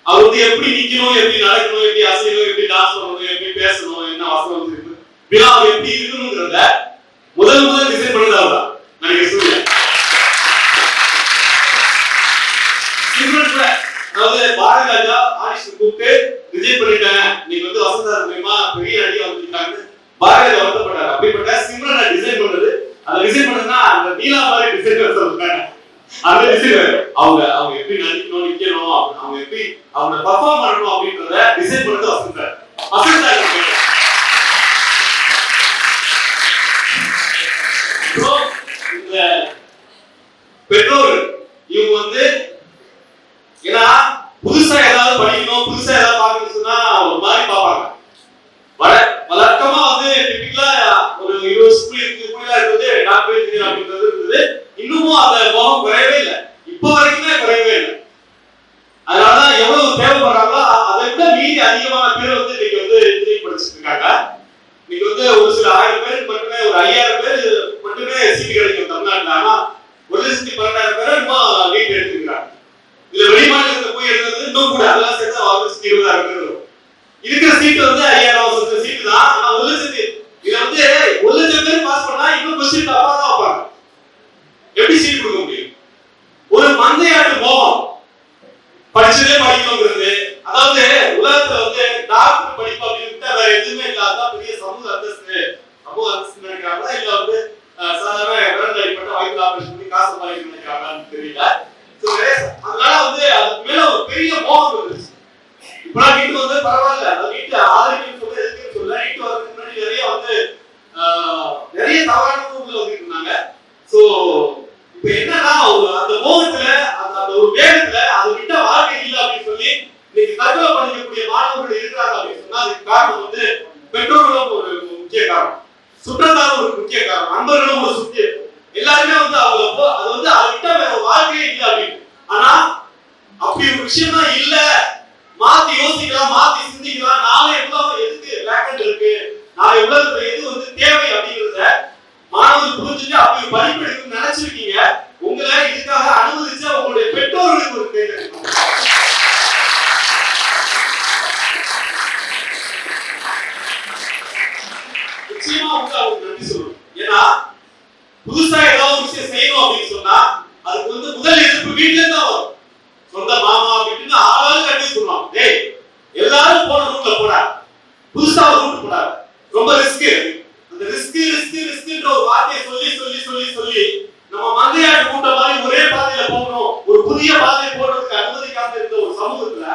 அவர் வந்து எப்படி நிக்கணும், எப்படி நடக்கணும், எப்படி அசையணும், எப்படி டான்ஸ் பண்ணணும், எப்படி பேசணும், என்ன வசனம் இருக்கு, விழா எப்படி இருக்கணும்ங்கிறத முதல் டிசைன் பண்ணது அவர்தான் நடிகர் சூர்யா. அதாவது பாரதி ராஜா ஆடிஷன் கூப்பிட்டு ரிஜெக்ட் பண்ணிட்டேன், நீங்க வந்து வசந்தா மூலமா பெரிய நடிகை வந்துட்டாங்க பாரதி ராஜா வருத்தப்பட்டார். அப்படிப்பட்ட சிம்ரனை டிசைன் பண்றது, அதை டிசைன் பண்ணதுன்னா அந்த நீலா மாதிரி டிசைன் சொல்றாங்க. அந்த டிசைன் அவங்க எப்படி நடிக்கணும், நிக்கணும், அவங்க எப்படி அவங்க பெர்ஃபார்ம் பண்ணணும் அப்படின்றத டிசைன் பண்ணது வசந்தா. இந்த பெற்றோர் இவங்க வந்து ஏன்னா புதுசா ஏதாவது படிக்கணும், புதுசா ஏதாவது பார்க்கணும்னு சொன்னா ஒரு மாதிரி பார்ப்பாங்க. வழக்கமா வந்து டிபிக்கலா ஒரு 20 ஸ்கூல் இருக்கு, ஸ்கூல்ல இருக்குது டாக்டர் இன்ஜினியர் அப்படின்றது இருக்குது. இன்னமும் அந்த மோகம் குறையவே இல்லை, இப்போ வரைக்குமே குறையவே இல்லை. அதனாலதான் எவ்வளவு தேவைப்படுறாங்களோ அதை விட மீறி அதிகமான பேர் வந்து இன்னைக்கு வந்து இன்ஜினியரிங் படிச்சுட்டு இருக்காங்க. இன்னைக்கு வந்து ஒரு சில 1000 பேர் மட்டுமே, ஒரு 5000 பேர் மட்டுமே சீட்டு கிடைக்கும் தமிழ்நாட்டில். ஆனா 1,12,000 பேர் இன்னும் நீட் எடுத்துக்கிறாங்க. இதுல வெளிமாநிலத்துல போய் எழுதுறது இன்னும் கூட அதெல்லாம் சேர்த்து 20,000 பேர் வரும். இருக்கிற சீட்டு வந்து 5000 சீட்டு தான். ஆனா 1,00,000 இதுல வந்து 1,00,000 பேர் பாஸ் பண்ணா இன்னும் கொஸ்டின் தப்பா தான் வைப்பாங்க. எப்படி சீட் கொடுக்க முடியும்? ஒரு மந்தையாட்டு மோகம், படிச்சதே படிக்கணுங்கிறது. அதாவது உலகத்துல வந்து டாக்டர் படிப்பு அப்படின்னு வேற எதுவுமே இல்லாத பெரிய சமூக அந்தஸ்து நினைக்கிறாங்களா, இல்ல வந்து சாதாரண விரல் அடிப்பட்ட வயிற்று ஆபரேஷன் பண்ணி காசு பாதிக்க நினைக்கிறாங்களான்னு தெரியல. அதனால வந்து அதுக்கு மேல ஒரு பெரிய மோகம் இருந்துச்சு. இப்பெல்லாம் வீட்டு வந்து பரவாயில்ல, அந்த வீட்டு ஆதரிக்கணும்னு சொல்ல எதுக்குன்னு சொல்ல வீட்டு வரதுக்கு முன்னாடி நிறைய தவறான ஊர்ல வந்துட்டு இருந்தாங்க. சோ இப்ப என்னன்னா அந்த மோகத்துல அந்த ஒரு வேகத்துல அது விட்ட வாழ்க்கை இல்லை அப்படின்னு சொல்லி இன்னைக்கு தற்கொலை பண்ணிக்கக்கூடிய மாணவர்கள் இருக்கிறாங்க அப்படின்னு சொன்னா அதுக்கு காரணம் வந்து பெற்றோர்களும் ஒரு முக்கிய காரணம், சுற்றத்தாரும் ஒரு முக்கிய காரணம், நண்பர்களும் ஒரு முக்கிய, எல்லாருமே வந்து அவங்க அது வந்து அதை விட்ட வேற வாழ்க்கையே இல்லை அப்படின்னு. ஆனா அப்படி ஒரு விஷயம் தான் இல்ல, மாத்தி யோசிக்கலாம், மாத்தி சிந்திக்கலாம். நாளை எவ்வளவு எதுக்கு வேக்கன்ட் இருக்கு, நாளை உலகத்துல எது வந்து தேவை அப்படிங்கறத மாணவர்கள் புரிஞ்சுட்டு அப்படி படிப்பு எடுக்கணும்னு நினைச்சிருக்கீங்க. உங்களை இதுக்காக அனுமதிச்ச உங்களுடைய பெற்றோர்களுக்கு ஒரு கேள்வி. நிச்சயமா வந்து அவங்களுக்கு நன்றி சொல்லணும். ஏன்னா புதுசா ஏதாவது விஷயம் செய்யணும் அப்படின்னு சொன்னா அதுக்கு வந்து முதல் எதிர்ப்பு வீட்டுல இருந்து தான் வரும். சொந்த மாமா அப்படின்னு ஆளாலும் கட்டி சொல்லுவாங்க, டேய் எல்லாரும் போன ரூட்ல போடா, புதுசா ஒரு ரூட் போடா, ரொம்ப ரிஸ்க். அந்த ரிஸ்க்ன்ற ஒரு வார்த்தையை சொல்லி சொல்லி சொல்லி சொல்லி நம்ம மந்தையாட்டு கூட்டம் மாதிரி ஒரே பாதையில போகணும், ஒரு புதிய பாதையை போடுறதுக்கு அனுமதிக்காம இருந்த ஒரு சமூகத்துல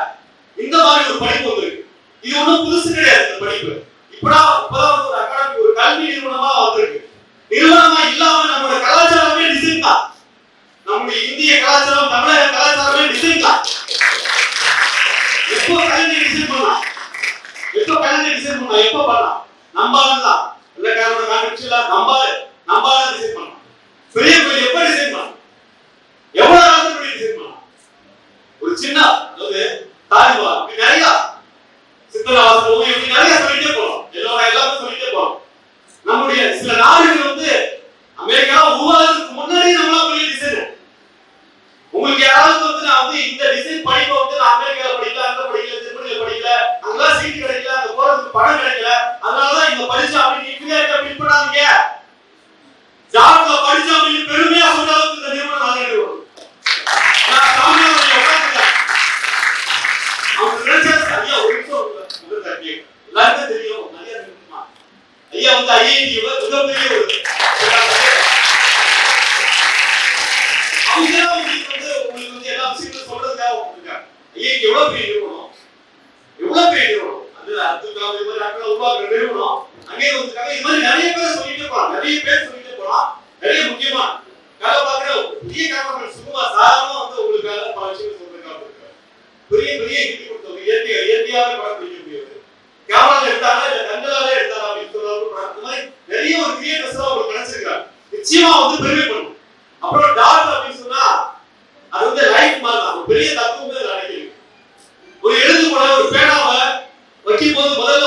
இந்த மாதிரி ஒரு படிப்பு வந்திருக்கு. இது ஒன்றும் புதுசு கிடையாது. இந்த படிப்பு இப்பதான் ஒரு அகாடமி, ஒரு கல்வி நிறுவனமா வந்திருக்கு. நிறுவனமா இல்லாம நம்மளோட கலாச்சாரமே டிசைன் தான். நம்முடைய இந்திய கலாச்சாரம், தமிழக கலாச்சாரமே டிசைன் தான். எப்போ கலைஞர் டிசைன் பண்ணலாம், எப்போ பண்ணலாம், நம்பாலதான் இந்த காரணம் கான்ட்ரிபியூஷன்ல நம்பால டிசைன் பண்ணலாம். பெரிய கோயில் எப்ப டிசைன் பண்ணலாம், எவ்வளவு நாள் டிசைன் பண்ணலாம். ஒரு சின்ன அதாவது தாய்வா இப்படி நிறைய சித்தராவாசம் இப்படி நிறைய சொல்லிட்டே போறோம், எல்லாரும் சொல்லிட்டே போறோம். நம்முடைய சில நாடுகள் வந்து அமெரிக்கா உருவாகிறதுக்கு முன்னாடி நம்மளா பெரிய டிசைன். உங்களுக்கு யாராவது வந்து நான் வந்து இந்த டிசைன் படிப்பை வந்து நான் அமெரிக்கால படிக்கல, அங்க படிக்கல, ஜெர்மனில படிக்கல, அங்கெல்லாம் சீட் கிடைக்கல, அங்க போறதுக்கு பணம் கிடைக்கல, அதனாலதான் இங்க படிச்சா அப்படின்னு மிகப்பெரிய ஒரு அவங்க உங்களுக்கு எல்லா விஷயங்களும் சொல்றதுக்காக இருக்காங்க. ஐயா எவ்வளவு பெரிய நிறுவனம், எவ்வளவு பெரிய நிறுவனம், அது அதுக்காக இது மாதிரி ஆட்களை உருவாக்குற நிறுவனம் அங்கே வந்துருக்காங்க. இது மாதிரி நிறைய பேர் சொல்லிட்டே போலாம், நிறைய முக்கியமா வேலை பார்க்குற பெரிய கேமராமேன் சும்மா சாதாரணமா உங்களுக்காக பல விஷயங்கள் சொல்றதுக்காக இருக்காரு. பெரிய கிஃப்ட் கொடுத்தவங்க இயற்கையாவே படம் பிடிக்கக்கூடியது. கேமரால எடுத்தாங்க இல்ல கண்களாலே எடுத்தாங்க அப்படின்னு சொல்றாங்க. அந்த மாதிரி நிறைய ஒரு கிரியேட்டர்ஸ் தான் உங்களுக்கு கிடைச்சிருக்காங்க. நிச்சயமா பெருமை பண்ணும். அப்புறம் டாட் அப்படின்னு சொன்னா அது லைஃப் மாதிரி தான். ஒரு பெரிய தத்துவமே அது அடங்கியிருக்கு. ஒரு எழுது கூட ஒரு பேனாவை வைக்கும் போது முதல்ல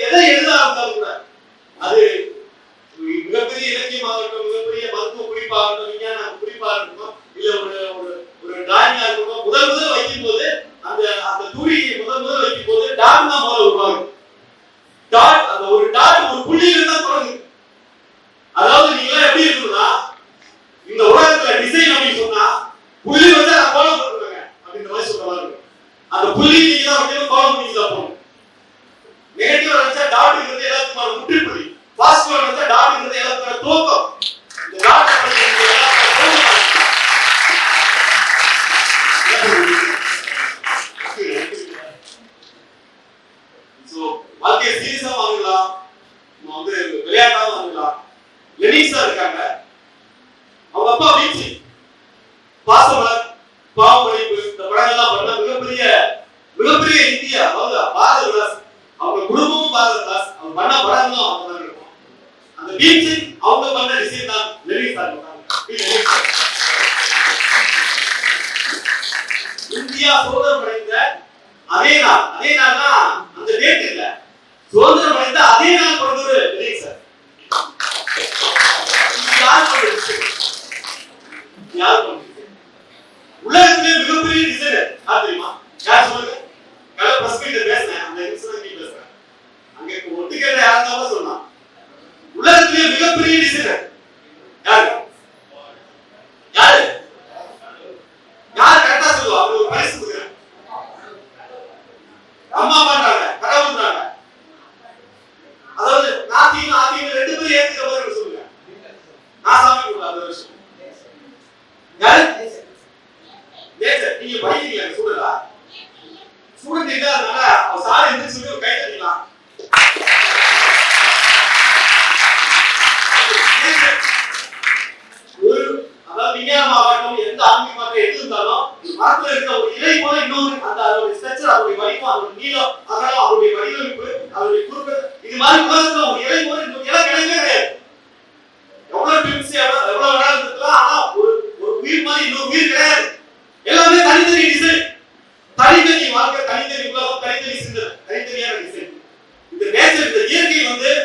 எதை எழுத ஆரம்பித்தாலும் கூட அது மிகப்பெரிய இலக்கியமாகட்டும், மிகப்பெரிய மருத்துவ குறிப்பாகட்டும், விஞ்ஞான குறிப்பாக இருக்கட்டும், இல்ல ஒரு டிராயிங்கா இருக்கட்டும், முதல் வைக்கும் போது அந்த தூரியை முதல் வைக்கும் போது டாட் தான் முதல்ல உருவாகுது. டாட் அந்த ஒரு டாட் ஒரு புள்ளியில தான் தொடங்குது. அதாவது நீங்க எப்படி இருக்கணும்னா இந்த உலகத்துல டிசைன் அப்படின்னு சொன்னா புள்ளி வச்சு அதை ஃபாலோ பண்ணுவாங்க அப்படின்ற மாதிரி சொல்ற மாதிரி இருக்கும். அந்த புள்ளி நீங்க தான் வந்து ஃபாலோ பண்ணி தான் போகணும். நெகட்டிவா நினைச்சா டாட்ங்கிறது எல்லாத்துக்குமான முற்றுப்புள்ளி, பாசிட்டிவா நினைச்சா டாட்ங்கிறது எல்லாத்துக்குமான துவக்கம். இந்த டாட் அப்படிங்கிறது எல்லாத்துக்குமான சோ வாழ்க்கையை சீரியஸா வாங்கலாம், விளையாட்டா வாங்கலாம். லெனின்ஸா இருக்காங்க, அவங்க அப்பா வீச்சு பாசமலர், பாவமளிப்பு, இந்த படங்கள்லாம் பண்ண மிகப்பெரிய இந்தியா, அதாவது பாரத விலாஸ். அவங்க குடும்பமும் பாரத விலாஸ், அவங்க பண்ண படங்களும் அவங்க தான் இருக்கும். அந்த வீச்சு அவங்க பண்ண டிசைன் தான் லெனின் சார் பண்ணாங்க. இந்தியா சுதந்திரம் அடைந்த அதே நாள் தான் அந்த டேட் இல்ல, சுதந்திரம் அடைந்த அதே நாள் பிறந்தவர் லெனின் சார். உலகத்திலே மிகப்பெரிய டிசைனர் யார் தெரியுமா? யார் சொல்லுங்க? கலை பிரஸ் மீட்ல பேசினேன், அந்த இன்சிடென்ட் பேசுறேன். அங்க ஒட்டுக்கேட்ட யாருந்தாலும் சொன்னான் உலகத்திலே மிகப்பெரிய டிசைனர் யாரு கரெக்டா சொல்லுவா? அவர் ஒரு பரிசு கொடுக்குறேன். அம்மா பண்றாங்க, கடவுள்ன்றாங்க. அதாவது நாத்தியும் ஆத்தியும் ரெண்டு பேரும் ஏத்துக்கிற மாதிரி சொல்லுங்க. நான் சாமி கொடுத்தேன் அந்த வருஷம். யாரு நேச்சர் நீங்க படிக்கிறீங்க ஸ்டூடெண்டா? ஸ்டூடெண்ட் இல்லாதனால அவர் சார் எந்திரிச்சு சொல்லி ஒரு கை தட்டிக்கலாம். ஒரு அதாவது விஞ்ஞானமாகட்டும், எந்த ஆன்மீகமாக எது இருந்தாலும் மரத்துல இருக்க ஒரு இலை போல இன்னொரு அந்த அதோட ஸ்ட்ரக்சர், அதோட வடிவம், அதோட நீளம், அகலம், அதோட வடிவமைப்பு, அதோட குறுக்கு, இது மாதிரி உலகத்துல ஒரு இலை போல இன்னொரு இலை கிடையவே கிடையாது. எவ்வளவு டிப்ஸ் எவ்வளவு வேணாலும் இருக்கலாம், ஆனா ஒரு உயிர் மாதிரி இன்னொரு உயிர் கிடையாது. எல்லாமே தனித்தனி டிசைன், தனித்தனி வாழ்க்கை, தனித்தனி உலகம், தனித்தனி சிந்தனை, தனித்தனியான டிசைன். இந்த நேச்சர், இந்த இயற்கை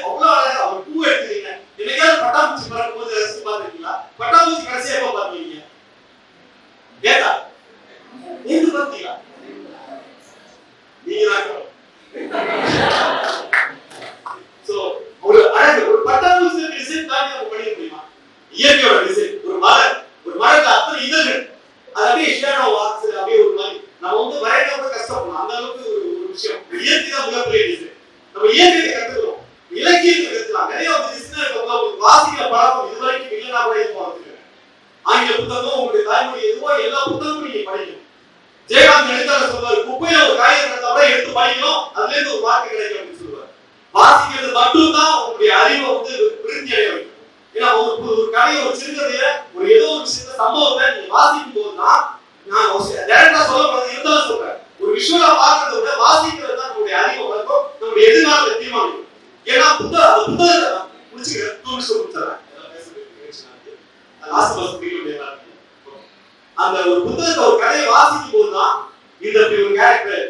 அவ்வளவு அழகா. ஒரு பூ எடுத்துக்கீங்க, என்னைக்காவது பட்டாம்பூச்சி பறக்கும் போது ரசித்து பார்த்துருக்கீங்களா? பட்டாம்பூச்சி கடைசியா எப்ப பார்த்தீங்க? ஏதா நேற்று பார்த்தீங்களா? நீங்க தான் சோ ஒரு அழகு, ஒரு பட்டாம்பூச்சி டிசைன் தாண்டி நம்ம பண்ணிக்க முடியுமா? இயற்கையோட டிசைன். ஒரு மரத்துல அத்தனை இதழ்கள், அது அப்படியே ஷேடோ வாக்ஸ், அப்படியே ஒரு மாதிரி நம்ம வரையற கூட கஷ்டப்படணும். அந்த அளவுக்கு ஒரு விஷயம். இயற்கை தான் மிகப்பெரிய டிசைன். நம்ம இயற்கையை கத்துக்கிறோம், இலக்கியத்தை கத்துக்கலாம். நிறைய டிசைனர் உங்களுக்கு வாசிக்கிற பழக்கம் இது வரைக்கும் இல்லைன்னா கூட இது பார்த்துருக்கேன். ஆங்கில புத்தகம், உங்களுடைய தாய்மொழி எதுவோ எல்லா புத்தகமும் நீங்க படிக்கணும். ஜெயகாந்த் எழுத்தாளர் சொல்வார், குப்பையில ஒரு காகிதம் எடுத்தா கூட எடுத்து படிக்கணும், அதுல இருந்து ஒரு வார்த்தை கிடைக்கும் அப்படின்னு சொல்லுவார். வாசிக்கிறது மட்டும்தான் உங்களுடைய அறிவை விருத்தி அடைய வைக்கும். ஏன்னா ஒரு கதையை, ஒரு சிறுகதைய, ஒரு ஏதோ ஒரு விஷயத்த சம்பவத்தை நீங்க வாசிக்கும் போதுதான், நான் டைரக்டா சொல்லப்படுறது இருந்தாலும் சொல்றேன், ஒரு விஷுவலா பார்க்கறத விட வாசிக்கிறது தான் நம்முடைய அறிவை வளர்க்கும், நம்முடைய எதிர்காலத்தை தீர்மானிக்கும். ஏன்னா புத்தகத்தை முடிச்சுக்கிறேன், அந்த ஒரு புத்தகத்தை, ஒரு கதையை வாசிக்கும் போதுதான் இந்த ஒரு கேரக்டர்,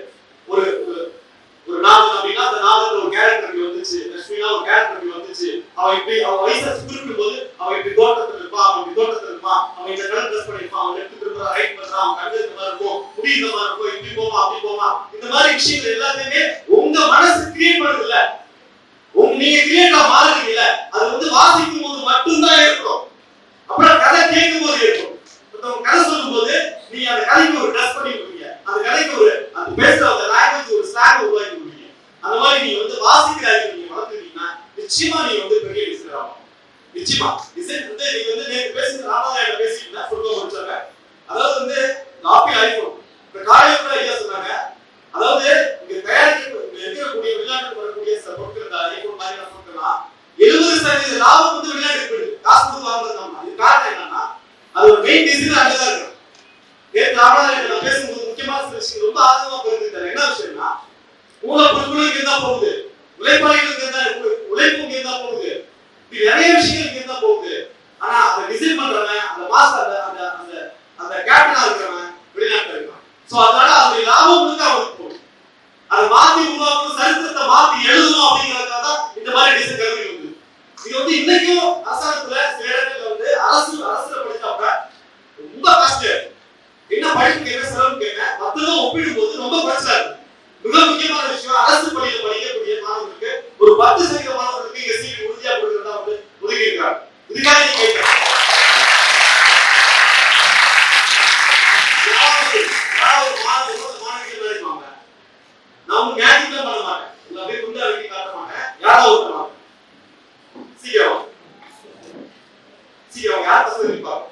ஒரு நாதன் அப்படின்னா அந்த நாதன் ஒரு கேரக்டருக்கு வந்துச்சு, லட்சுமினா ஒரு கேரக்டருக்கு வந்துச்சு, அவன் இப்படி அவன் வயசை குறிப்பிடும் போது அவன் இப்படி தோட்டத்தில் இருப்பான், அவன் இப்படி தோட்டத்தில் இருப்பான், அவன் இந்த கலர் ட்ரெஸ் பண்ணிருப்பான், அவன் எடுத்து திரும்ப ரைட் பண்றான், அவன் கண்டு இந்த மாதிரி இருக்கும், முடி இந்த மாதிரி இருக்கும், இப்படி போமா அப்படி போமா, இந்த மாதிரி விஷயங்கள் எல்லாத்தையுமே உங்க மனசு கிரியேட் பண்ணுது இல்ல, நீங்க கிரியேட்டா மாறுறீங்கல்ல, அது வாசிக்கும் போது மட்டும்தான் இருக்கும். அப்புறம் கதை கேட்கும் போது இருக்கும். கதை சொல்லும் போது நீங்க அந்த கதைக்கு ஒரு ட்ரெஸ் பண்ணி கொடுப்பீங்க, அந்த கதைக்கு ஒரு அந்த பேசுற அந்த லாங்குவேஜ் ஒரு ஸ்லாங் உருவாக்கி கொடுப்பீங்க. அந்த மாதிரி நீங்க வாசிக்கிற அறிவை நீங்க வளர்த்துட்டீங்கன்னா நிச்சயமா நீங்க பெரிய டிசைனர் ஆகும். நிச்சயமா டிசைன் வந்து நீங்க வந்து நேத்து பேசின ராமாயண பேசிட்டீங்க சொல்ல முடிச்சாங்க. அதாவது வந்து ஆப்பிள் ஐபோன் இப்ப காலையில கூட ஐயா சொன்னாங்க. அதாவது இங்க இருக்கக்கூடிய வெளிநாட்டுக்கு வரக்கூடிய பொருட்கள் ஐபோன் மாதிரி பொருட்கள்லாம் 70% லாபம் வந்து வெளிநாட்டுக்கு போயிடுது. காசு கொடுத்து வாங்குறது. இது காரணம் என்னன்னா அது ஒரு மெயின் டிசைன் அங்கதான் இருக்கு. நேற்று ராமாயண பேசும்போது முக்கியமான விஷயம் ரொம்ப ஆர்வமா போயிருந்தாரு. என்ன விஷயம்னா மூலப்பொருட்களும் இங்க தான் போகுது, உழைப்பாளிகளுக்கு இங்க தான் உழைப்பு இங்க தான் போகுது, இப்படி நிறைய விஷயங்கள் இங்க தான் போகுது. ஆனா அதை டிசைன் பண்றவன் அந்த மாஸ்டர் அந்த அந்த அந்த கேப்டனா இருக்கிறவன் வெளிநாட்டுல இருக்கான். சோ அதனால அந்த லாபம் வந்து அவனுக்கு போகுது. அதை மாத்தி உருவாக்கணும், சரித்திரத்தை மாத்தி எழுதணும் அப்படிங்கிறதுக்காக தான் இந்த மாதிரி டிசைன் கருவி வந்து இது வந்து இன்னைக்கும் அரசாங்கத்துல சில இடங்கள்ல வந்து அரசுல படிச்சாப்ப ரொம்ப காஸ்ட் என்ன படிப்பு கேட்க செலவு கேட்க மத்ததும் ஒப்பிடும் போது ரொம்ப பிரச்சனை இருக்கு. மிக முக்கியமான விஷயம் அரசு பள்ளியில படிக்கக்கூடிய மாணவர்களுக்கு ஒரு 10% மாணவர்களுக்கு இங்க சீட் உறுதியா கொடுக்கிறதா வந்து ஒதுக்கி இருக்கிறார். இதுக்காக நீங்க கேட்கிறேன் மாணவர்கள் நினைப்பாங்க நான் மேஜிக்ல பண்ண மாட்டேன், இல்ல அப்படியே குண்டா வெட்டி காட்ட மாட்டேன், யாராவது ஒருத்தர் சீக்கிரம் சீக்கிரம் யார் பசங்க இருப்பாங்க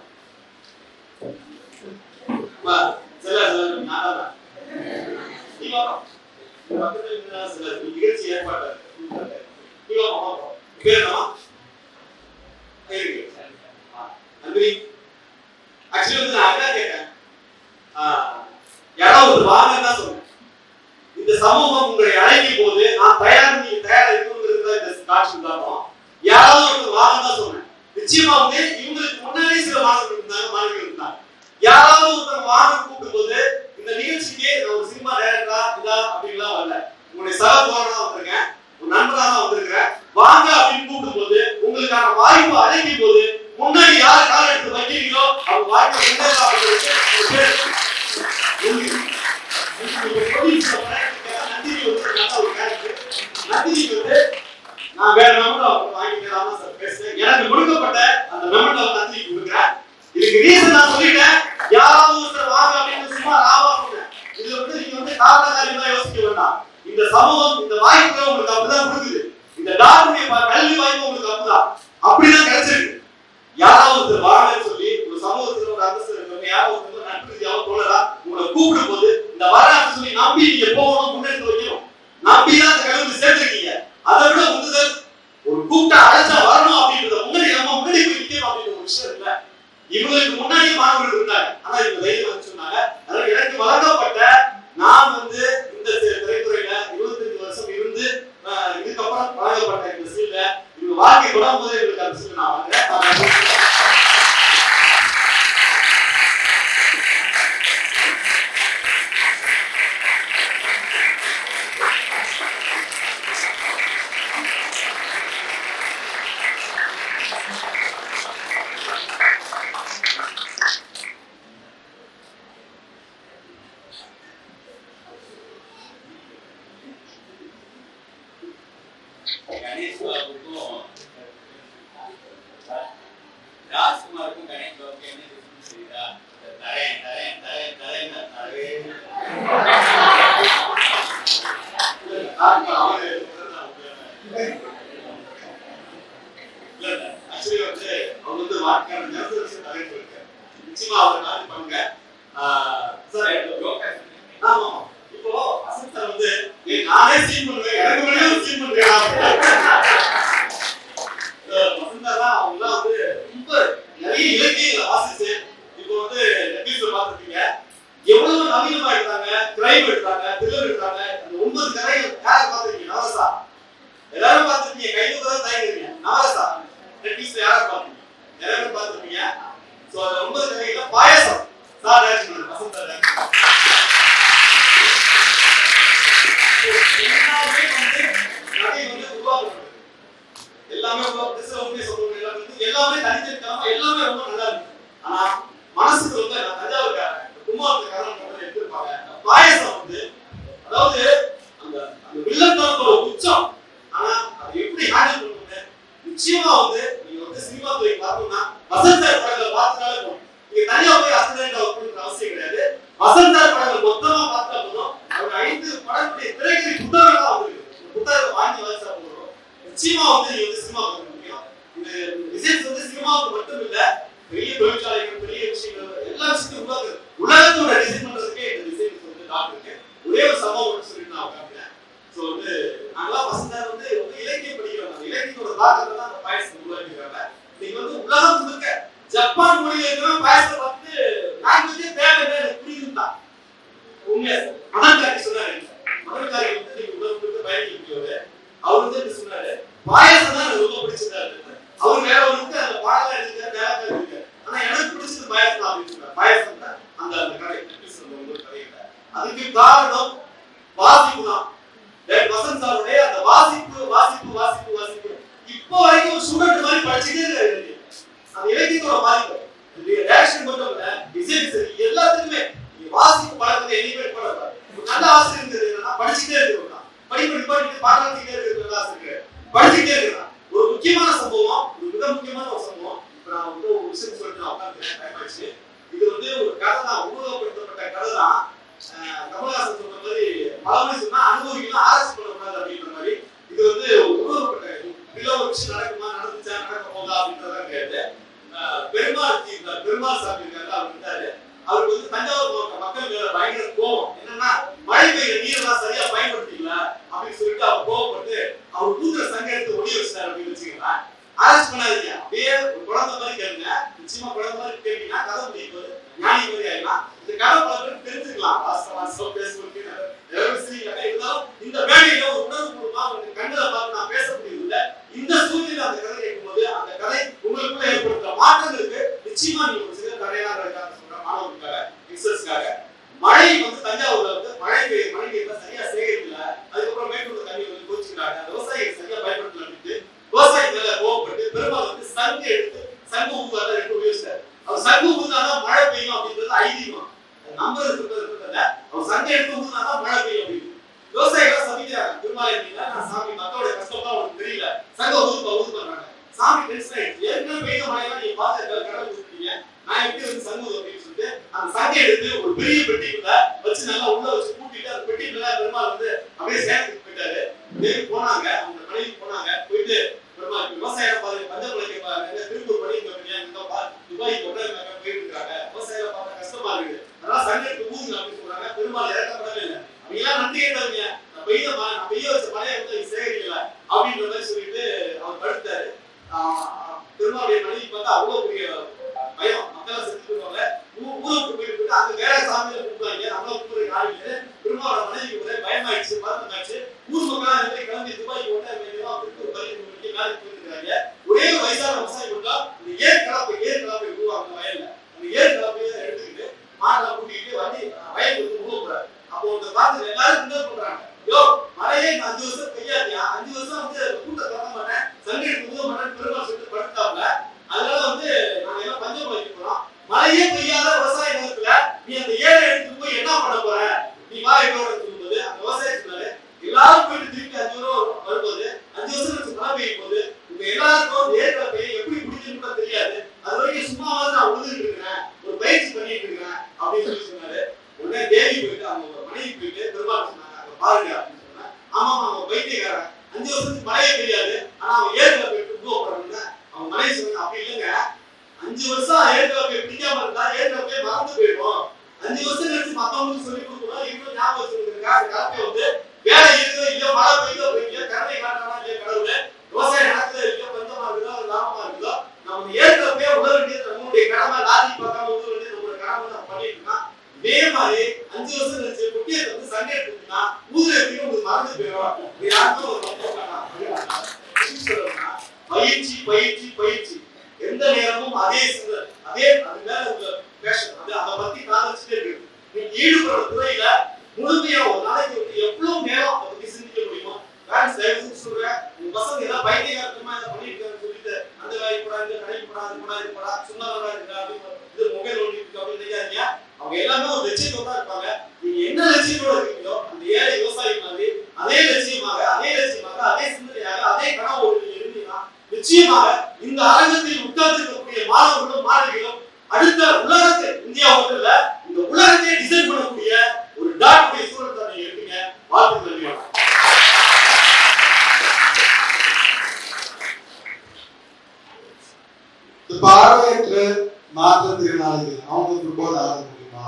நிகழ்ச்சி ஏற்பாடு யாராவது வாங்க தான் சொன்னேன். இந்த சமூகம் உங்களை அழைக்கும் போது நான் தயார், நீங்க தயாரா இருக்கணுங்கிறது இந்த காட்சி உதாரணம். யாராவது ஒரு வாங்க தான் சொன்னேன். நிச்சயமா வந்து இவங்களுக்கு முன்னாடி சில மாணவர்கள் இருந்தாங்க, மாணவிகள் இருந்தாங்க. யாராவது ஒருத்தர் வாங்க கூப்பிடும் போது இந்த நிகழ்ச்சிக்கு ஒரு சினிமா டைரக்டரா இதா அப்படின்லாம் வரல, உங்களுடைய சகோதரனா வந்திருக்கேன், ஒரு நண்பராக வந்திருக்கிறேன், வாங்க அப்படின்னு கூப்பிடும் போது உங்களுக்கான வாய்ப்பு அழைக்கும் போது முன்னாடி யார் கால எடுத்து வைக்கிறீங்களோ அவங்க வாய்ப்பை நந்தினி வந்து நான் வேற நம்பர் வாங்கிக்கலாம் சார் பேசுறேன். எனக்கு கொடுக்கப்பட்ட அந்த நம்பர் நந்தினி கொடுக்குறேன். இதுக்கு ரீசன் நான் சொல்லிட்டேன். யாராவது ஒருத்தர் வாங்க அப்படின்னு சும்மா ராவா சொன்னேன். இது வந்து நீங்க வந்து காரணக்காரியமா யோசிக்க வேண்டாம். இந்த சமூகம் இந்த வாய்ப்புகளை உங்களுக்கு அப்படிதான் கொடுக்குது. இந்த டாக்டருடைய கல்வி வாய்ப்பு உங்களுக்கு அப்படிதான் அப்படிதான் கிடைச்சிருக்கு. யாராவது ஒருத்தர் வாங்கன்னு சொல்லி ஒரு சமூகத்துல ஒரு அந்தஸ்து இருக்கவங்க யாராவது ஒருத்தர் நட்பு ரீதியாக தோழரா உங்களை கூப்பிடும் போது இந்த வரலாற்று சொல்லி நம்பி நீங்க போகணும், முன்னெடுத்து வைக்கணும். நம்பிதான் அந்த கல்வி சேர்ந்திருக்கீங்க. அதை விட உந்துதல் ஒரு கூப்பிட்ட அழைச்சா வரணும் அப்படின்றத முன்னாடி நம்ம முன்னாடி போய் நிக்கணும் அப்படின்ற ஒரு விஷயம் இல்ல. இவங்களுக்கு முன்னாடி மாணவர்கள் இருந்தாங்க, ஆனா இவங்க தைரியம் வந்து சொன்னாங்க. அதனால எனக்கு வழங்கப்பட்ட நான் வந்து இந்த திரைத்துறையில 25 வருஷம் இருந்து இதுக்கப்புறம் வழங்கப்பட்ட இந்த சீல்ல இவங்க வாழ்க்கை தொடரும் போது இவங்களுக்கு அந்த சீல் நான் வாங்குறேன். ராஜ்குமாருக்கும் கணேஷ் பாபுக்கு என்ன டிஃபரன்ஸ் தெரியுதா? தரேன் தரேன் தரேன் தரேன் தரேன் ஆக்சுவலி வந்து அவங்க வந்து வாழ்க்கையான ஜனசரிசு தலைப்பு இருக்கு. நிச்சயமா அவர் கால் பண்ணுங்க சார். ஆமா இப்போ அசன் சார் வந்து நானே சீன் பண்ணுவேன், எனக்கு முன்னாடியே ஒரு சீன் பண்றேன். வசந்தாதான் அவங்கலாம் வந்து ரொம்ப நிறைய இலக்கியங்களை வாசிச்சு இப்போ வந்து நெட்ஃபிளிக்ஸ்ல பார்த்துருப்பீங்க. எவ்வளவு நவீனமா எடுத்தாங்க, கிரைம் எடுத்தாங்க, த்ரில்லர் எடுத்தாங்க. அந்த 9 கதைகள் யாரை பார்த்துருக்கீங்க? நவரசா எல்லாரும் பார்த்துருக்கீங்க, கைதுதான் தயங்குறீங்க. நவரசா நெட்ஃபிளிக்ஸ்ல யாரை பார்த்துருக்கீங்க? நிறைய பேர் பார்த்துருப்பீங்க. ஸோ அந்த 9 கதைகள்ல பாயசம் சார் டைரக்ட் பண்ணாரு, வசந்தா டைரக்ட். எல்லாமே வந்து நிறைய வந்து உருவாக்கப்பட்டது. எல்லாமே எல்லாமே தனித்தனித்தனமா எல்லாமே ரொம்ப நல்லா இருக்கு. ஆனா மனசுக்கு வந்து தஞ்சாவூர் குமாரத்து கதை எடுத்திருப்பாங்க. பாயசம் வந்து அதாவது அந்த அந்த வில்லத்தனத்தோட உச்சம். ஆனா அது எப்படி ஹேண்டில் பண்ணுங்க நிச்சயமா வந்து நீங்க வந்து சினிமா துறை பார்த்தோம்னா வசந்தார் படங்களை பார்த்துட்டாலே போதும். நீங்க தனியா போய் அசிஸ்டன்ட் ஒர்க் பண்ற அவசியம் கிடையாது. வசந்தார் படங்கள் மொத்தமா பார்த்தா போதும். ஒரு 5 படத்துடைய திரைக்கதை புத்தகம் தான் வந்திருக்கு. புத்தகத்தை வாங்கி வாசிச்சா போதும். நிச்சயமா வந்து நீங்க வந்து சினிமா பார்க்க முடியும். இந்த டிசைன்ஸ் வந்து சினிமாவுக்கு மட்டும் இல்ல, பெரிய தொழிற்சாலைகள், பெரிய விஷயங்கள், எல்லா விஷயத்தையும் உருவாக்குது. உலகத்தோட டிசைன் பண்றதுக்கே இந்த டிசைன்ஸ் வந்து டாக்டருக்கு ஒரே ஒரு சம்பவம் சொல்லிட்டு நான் உட்காந்துட்டேன். ஸோ வந்து நாங்களாம் வசந்தார் வந்து ரொம்ப இலக்கியம் படிக்கிறோம். இலக்கியத்தோட தாக்கத்தை தான் அந்த பாயசம் உருவாக்கிருக்காங்க. இன்னைக்கு வந்து உலகம் முழுக்க ஜப்பான் மொழியில இருக்கிற பாயசத்தை பார்த்து லாங்குவேஜே தேவையில்லை, எனக்கு புரியுதுதான் உண்மையா. மதன்காரி சொன்னாரு, மதன்காரி வந்து நீங்க உலகம் முழுக்க பயணிக்கிறவர், அவர் வந்து என்ன சொன்னாரு, பாயசம் தான் எனக்கு ரொம்ப பிடிச்சிருந்தாரு. அவர் வேற ஒருக்கு அந்த பாடலாம் எடுத்துக்க தேவை இருக்கு, ஆனா எனக்கு பிடிச்சது பாயசம் தான் அப்படின்னு சொன்னார். பாயசம் தான் அந்த அந்த கதை ஒரு கதையில. அதுக்கு காரணம் வாசிப்பு தான். வசந்த் சாருடைய அந்த வாசிப்பு வாசிப்பு வாசிப்பு வாசிப்பு இப்போ வரைக்கும் ஒரு ஸ்டூடெண்ட் மாதிரி படிச்சுட்டே இருக்காரு. அந்த இலக்கியத்தோட பாதிப்பு ரியாக்ஷன் மட்டும் இல்ல, டிசைன் சரி, எல்லாத்துக்குமே வாசிப்பு பழக்கத்தை என்னைக்குமே பண்ணக்கூடாது. ஒரு நல்ல ஆசிரியர் என்னன்னா படிச்சுட்டே இருக்கிறோம், படிப்பு பாடத்திட்டே இருக்கிற ஆசிரியர் படிச்சுட்டே இருக்கிறான். ஒரு முக்கியமான சம்பவம், ஒரு மிக முக்கியமான ஒரு சம்பவம். இப்ப நான் வந்து ஒரு விஷயம் சொல்லிட்டு நான் உட்காந்துருக்கேன், டைம் ஆயிடுச்சு. இது வந்து ஒரு கதை தான், உருவகப்படுத்தப்பட்ட கதை தான். கமலஹாசன் சொன்ன மாதிரி பலமுறை சொன்னா அனுபவிக்கலாம், ஆராய்ச்சி பண்ணக்கூடாது அப்படின்ற மாதிரி. இது வந்து உருவகப்பட்ட இதுல ஒரு விஷயம் நடக்குமா, நடந்துச்சா, நடக்க போதா அப்படின்றதான் கேட்டு பெருமாள் சாமி இருக்காரு, அவர் இருந்தாரு. அவருக்கு வந்து தஞ்சாவூர் மாவட்ட மக்கள் மேல பயங்கர கோபம். என்னன்னா மழை பெய்யுற நீரெல்லாம் சரியா பயன்படுத்திக்கல அப்படின்னு சொல்லிட்டு அவர் கோபப்பட்டு அவர் கூத்துற சங்க எடுத்து ஒளிய வச்சாரு அப்படின்னு வச்சுக்கலாம். ஆராய்ச்சி பண்ணாதீங்க, அப்படியே ஒரு குழந்தை மாதிரி கேளுங்க. நிச்சயமா குழந்தை மாதிரி கேட்டீங்கன்னா கதை முடியும் போது ஞானி மாதிரி ஆயிடலாம். இந்த கதை பார்த்து தெரிஞ்சுக்கலாம். வாஸ்தவம் பேசுவதற்கு இருந்தாலும் இந்த வேலையில ஒரு உணர்வு மூலமா உங்க கண்களை பார்த்து நான் பேச முடியும் இல்ல. இந்த சூழ்நிலை அந்த கதை கேட்கும்போது அந்த கதை உங்களுக்குள்ள ஏற்படுத்துற மாற்றங்களுக்கு நிச்சயமா நீங்க ஒரு சில கதையாக இருக்காங்க சொல்ற மாணவர்களுக்காக, எக்ஸஸ்க்காக. மழை வந்து தஞ்சாவூர்ல வந்து மழை நீர் சரியா சேகரிக்கல, அதுக்கப்புறம் மேற்கொண்டு தண்ணி வந்து கோச்சுக்கிறாங்க, விவசாயிகள் சரியா பயன்படுத்தல அப்படின்ட்டு விவசாயி மேல கோவப்பட்டு பெருமாள் வந்து சங்கு எடுத்து சங்கு ஊதுவாத ரெண்டு உபயோகிச்சார். அவர் சங்கு ஊதுனாதான் மழை பெய்யும் அப்படின்றது ஐதீகம். நம்பர் இருக்கிறதுல அவர் சங்கை எடுத்து ஊதுனாதான் மழை பெய்யும் அப்படின்னு விவசாயிகள் சமைக்கிறாங்க. பெருமாள் எப்படின்னா நான் சாமி மக்களோட கஷ்டமா அவங்களுக்கு தெரியல, சங்க ஊது பண்றாங்க. சாமி டென்ஷன் ஆயிடுச்சு, ஏற்கனவே பெய்த மழையெல்லாம் நீங்க பார்த்து கடவுள் ஊத்துறீங்க, நான் எப்படி வந்து சங்கு அப்படின்னு சொல்லிட்டு அந்த சங்கை எடுத்து ஒரு பெரிய பெட்டிக்குள்ள வச்சு நல்லா உள்ள வச்சு கூட்டிட்டு அந்த பெட்டிக்குள்ள பெருமாள் வந்து அப்படியே சேர்த்துட்டு போயிட்டாரு. போனாங்க, அவங்க மனைவி போனாங்க, போயிட்டு பெருமாள் விவசாயம் பாருங்க, பஞ்சப்பளைக்கு பாருங்க, திருப்பூர் பண்ணிட்டு துபாய் கொண்டாங்க போயிட்டு இருக்காங்க, விவசாயம் பார்க்க கஷ்டமா இருக்குது, அதனால சங்கை எடுத்து ஊதுங்க அப்படின்னு சொல்றாங்க. பெருமாள் இறக்கப்படவே இல்லை. அவங்கெல்லாம் நன்றி கேட்டாங்க, நான் பெய்ய வச்ச மழையை வந்து சேகரிக்கல அப்படின்ற மாதிரி சொல்லிட்டு அவர் படுத்தாரு. பெருமாளுடைய மனைவி பார்த்தா அவ்வளவு பெரிய பயம், மக்கள் செத்து போயிருவாங்க, ஊருக்கு போயிட்டு அங்க வேற சாமியில கூப்பிடுவாங்க, நம்மள கூப்பிடுற ஆளுங்க. பெருமாளோட மனைவிக்கு ஒரே பயமாயிடுச்சு, பதட்டமாயிடுச்சு. ஊர் மக்கள் கிளம்பி துபாய்க்கு ஓட்ட வேண்டியதான் திருப்பூர் பள்ளிக்கு வேலைக்கு போயிருக்காங்க. ஒரே வயசான விவசாயி கொண்டா இந்த ஏர் கலப்பை உருவாங்க வயல்ல. அந்த ஏர் கலப்பையை எடுத்துக்கிட்டு மாட்டை கூட்டிக்கிட்டு வண்டி வயலுக்கு வந்து உருவக்கூடாது. அப்போ ஒரு பார்த்து எல்லாரும் கிண்டல் பண்றாங்க, யோ மழையே 5 வருஷம் பெய்யாதியா, 5 வருஷம் வந்து கூட்ட திறக்க மாட்டேன், சங்கை உதவ மாட்டேன் பெருமாள் சொல்லிட்டு படுத்தாப்ல. அதனால வந்து நாங்க எல்லாம் பஞ்சம் வைக்க போறோம், மழையே பெய்யாத விவசாய நிலத்துல நீ அந்த ஏழை எடுத்துட்டு போய் என்ன பண்ண போற, நீ வா என்னோட இருக்கும்போது அந்த விவசாயி சொன்னாரு, எல்லாரும் போயிட்டு திருப்பி 5 வருஷம் வரும்போது 5 வருஷம் கழிச்சு மழை பெய்யும் போது உங்க எல்லாருக்கும் ஏற்கனவே பெய்ய எப்படி பிடிக்குன்னு கூட தெரியாது, அது வரைக்கும் சும்மாவது நான் உழுதுட்டு இருக்கிறேன், ஒரு பயிற்சி பண்ணிட்டு இருக்கிறேன் அப்படின்னு சொல்லி சொன்னாரு. உடனே தேவி போயிட்டு அவங்க மனைவி போயிட்டு பெருமாள் சொன்னாங்க, அங்க பாருங்க அப்படின்னு சொன்னாங்க. ஆமா அவங்க பைத்தியக்காரன், 5 வருஷத்துக்கு மழையே தெரியாது, ஆனா அவன் ஏற்கனவே போயிட்டு உருவப்படுறாங்க. அவங்க மனைவி சொன்னாங்க, அப்படி இல்லைங்க, 5 வருஷம் ஏற்கனவே பிடிக்காம இருந்தா ஏற்கனவே மறந்து போயிடும், 5 வருஷம் கழிச்சு மத்தவங்களுக்கு சொல்லி கொடுக்கணும், இன்னும் ஞாபகம் வச்சுருக்காங்க. அந்த கலப்பை வந்து வேலை இருக்குதோ இல்லையோ, மழை பெய்யுதோ பெய்யோ, கருணை காட்டுறானா இல்லையோ கடவுள், விவசாயம் நடக்குதோ இல்லையோ, பஞ்சமா இருக்குதோ லாபமா இருக்குதோ, நம்ம ஏற்கனவே உணர வேண்டியது நம்மளுடைய கடமை. லாதி பார்க்காம உணர வேண்டியது நம்மளோட கடமை நம்ம பண்ணிட்டு இருக்கோம். இதே மாதிரி 5 வருஷம் கழிச்சு குட்டியை வந்து சண்டை எடுத்துக்கிட்டா ஊதுல எப்படியும் உங்களுக்கு மறந்து போயிடும். யாருக்கும் ஒரு பயிற்சி பயிற்சி பயிற்சி, எந்த நேரமும் அதே சிந்தனை, அதே அது மேல உங்க பேஷன், அதை பத்தி காதலிச்சுட்டே இருக்கு. நீங்க ஈடுபடுற துறையில முழுமையா ஒரு நாளைக்கு வந்து எவ்வளவு நேரம் அதை பத்தி சிந்திக்க முடியுமோ. பேரண்ட்ஸ் தயவு சொல்றேன், உங்க பசங்க ஏதாவது பைத்தியகாரத்தமா இதை பண்ணிட்டு சொல்லிட்டு அந்த வேலைக்கு போடாது, கடைக்கு போடாது, சும்மா இது மொபைல் ஓடிட்டு இருக்கு அப்படின்னு நினைக்காதீங்க. அவங்க எல்லாமே ஒரு லட்சியத்தோட இருப்பாங்க. நீங்க என்ன லட்சியத்தோட இருக்கீங்களோ அந்த ஏழை விவசாயி மாதிரி அதே லட்சியமாக அதே சிந்தனையாக அதே கனவோடு நீங்க இருந்தீங்கன்னா நிச்சயமாக இந்த அரங்கத்தில் உட்கார்ந்திருக்கக்கூடிய மாணவர்களும் மாணவிகளும் அடுத்த உலகத்தை, இந்தியா மட்டும் இல்ல இந்த உலகத்தையே டிசைன் பண்ணக்கூடிய ஒரு டாக்டர் சூழல் தான் நீங்க இருக்கீங்க. வாழ்த்துக்கள். இந்த பார்வையற்ற மாற்றுத்திறனாளிகள் அவங்க ஃபுட்பால் ஆட முடியுமா?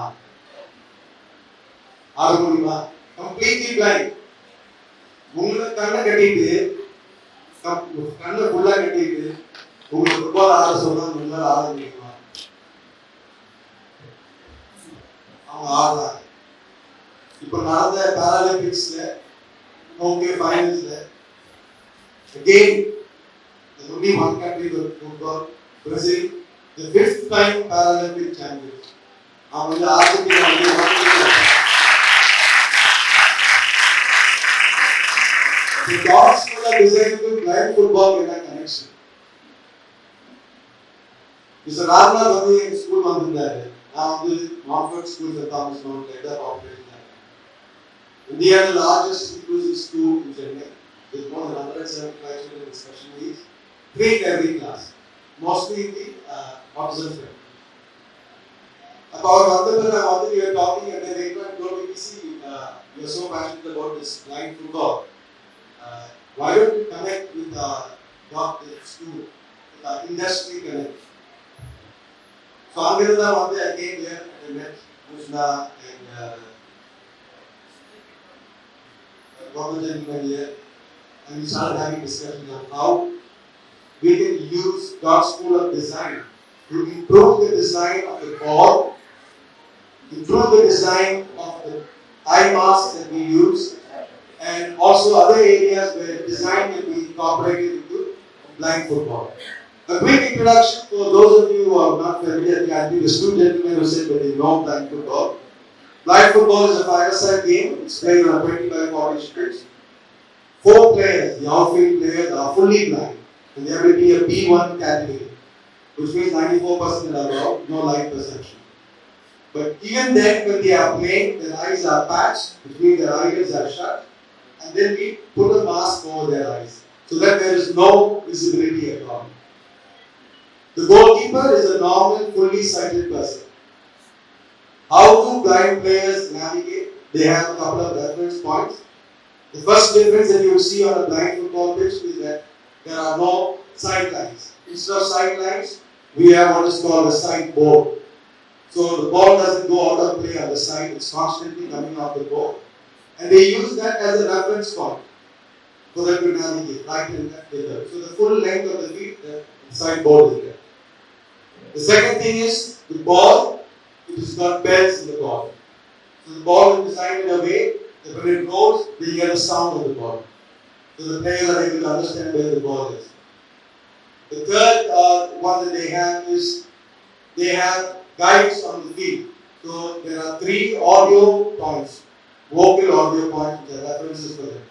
ஆட முடியுமா? Completely blind. உங்களை கண்ணை கட்டிட்டு கண்ணை ஃபுல்லா கட்டிட்டு உங்களுக்கு ஃபுட்பால் ஆட சொன்னா உங்களால ஆட முடியுமா? அவங்க ஆடுறாங்க. இப்போ நடந்த பாராலிம்பிக்ஸ்ல Tokyo ஃபைனல்ஸ்ல again there's only one country that football, Brazil, the 5th time Paralympic champions. அவங்க வந்து ஆர்ஜென்டினா வந்து the dots were designed to blind football in a connection. Mister Ramnath வந்து எங்க ஸ்கூல் வந்திருந்தாரு. நான் வந்து மார்க்வர்ட் school of Thomas Mount head of operation. India's largest inclusive school in Chennai with more than 175 children with special needs, 3 in every class, mostly in the autism spectrum. About we were talking and then they told me, see, you are so passionate about this blind football. Why don't you connect with the school, with our industry connect? So I came here and I met Krishna and one gentleman here, and we started having discussions on how we can use God's School of Design to improve the design of the ball, improve the design of the eye mask that we use, and also other areas where design can be incorporated into blind football. A quick introduction for those of you who are not familiar. I think the two gentlemen who said that they know blind football. Blind football is a five-a-side game. It's played on 20 by 40 streets. 4 players, the outfield players, are fully blind, and they have to be a B1 category, which means 94% are above, no light perception. But even then, when they are playing, their eyes are patched, which means their eyelids are shut, and then we put a mask over their eyes, so that there is no visibility at all. The goalkeeper is a normal, fully sighted person. How do blind players navigate? They have a couple of reference points. The first difference that you will see on a blind football pitch is that there are no sidelines. Instead of sidelines, we have what is called a side board. So the ball doesn't go out of play on the side, it's constantly coming off the board. And they use that as a reference point for them to navigate right and left together. So the full length of the feet, the side board is there. The second thing is the ball. It has got bells in the ball. So the ball is designed in a way that when it rolls, they hear the sound of the ball. So the players are able to understand where the ball is. The third one that they have is they have guides on the field. So there are 3 audio points, vocal audio points, the references for them.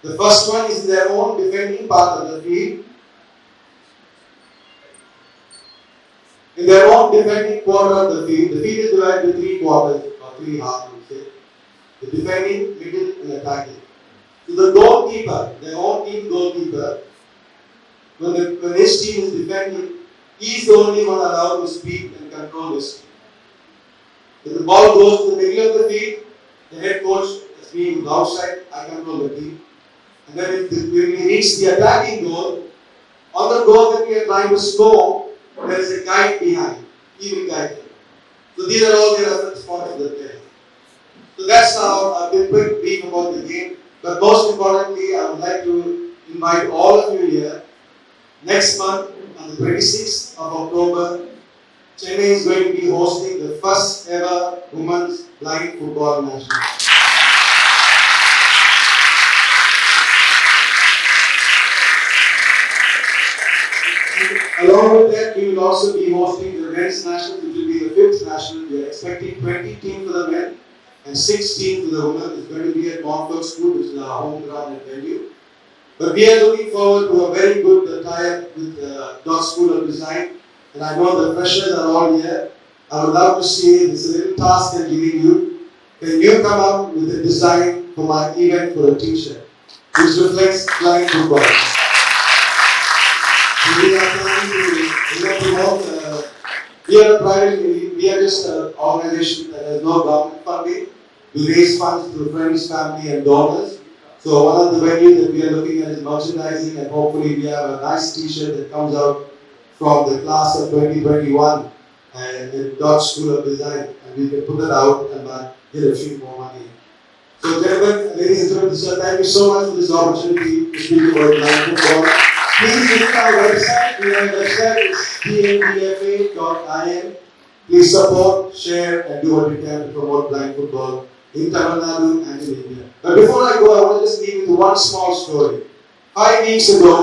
The first one is their own defending part of the field. In their own defending quarter of the field is divided into 3 quarters or 3 halves, we say. The defending, middle, and attacking. So the goalkeeper, their own team goalkeeper, when his team is defending, he is the only one allowed to speak and control his team. If the ball goes to the middle of the field, the head coach is being outside, I control the team. And then when we reach the attacking goal, on the goal that we are trying to score, there is a guide behind. He will guide you. So these are all the reference points of the player. So that's how a quick brief about the game. But most importantly, I would like to invite all of you here. Next month, on the 26th of October, Chennai is going to be hosting the first ever women's blind football national. Along with that, we will also be hosting the men's national, which will be the 5th national. We are expecting 20 teams for the men and 6 teams for the women. It's going to be at Montfort School, which is our home ground and venue. But we are looking forward to a very good tie-up with God's School of Design. And I know the freshers are all here. I would love to see this little task I'm giving you. Can you come up with a design for my event for a t-shirt, which reflects blind football? We are planning to promote. We are a private. We are just an organization that has no government funding. We raise funds through friends, family, and donors. So one of the venues that we are looking at is merchandising, and hopefully we have a nice T-shirt that comes out from the class of 2021 and the Dodge School of Design, and we can put it out and get a few more money. So gentlemen, ladies and gentlemen, sir, thank you so much for this opportunity to speak about blind football. Please visit our website. We have a website, it's tndfa.in. Please support, share, and do what you can to promote blind football in Tamil Nadu and in India. But before I go, I want to just leave you with one small story. 5 weeks ago,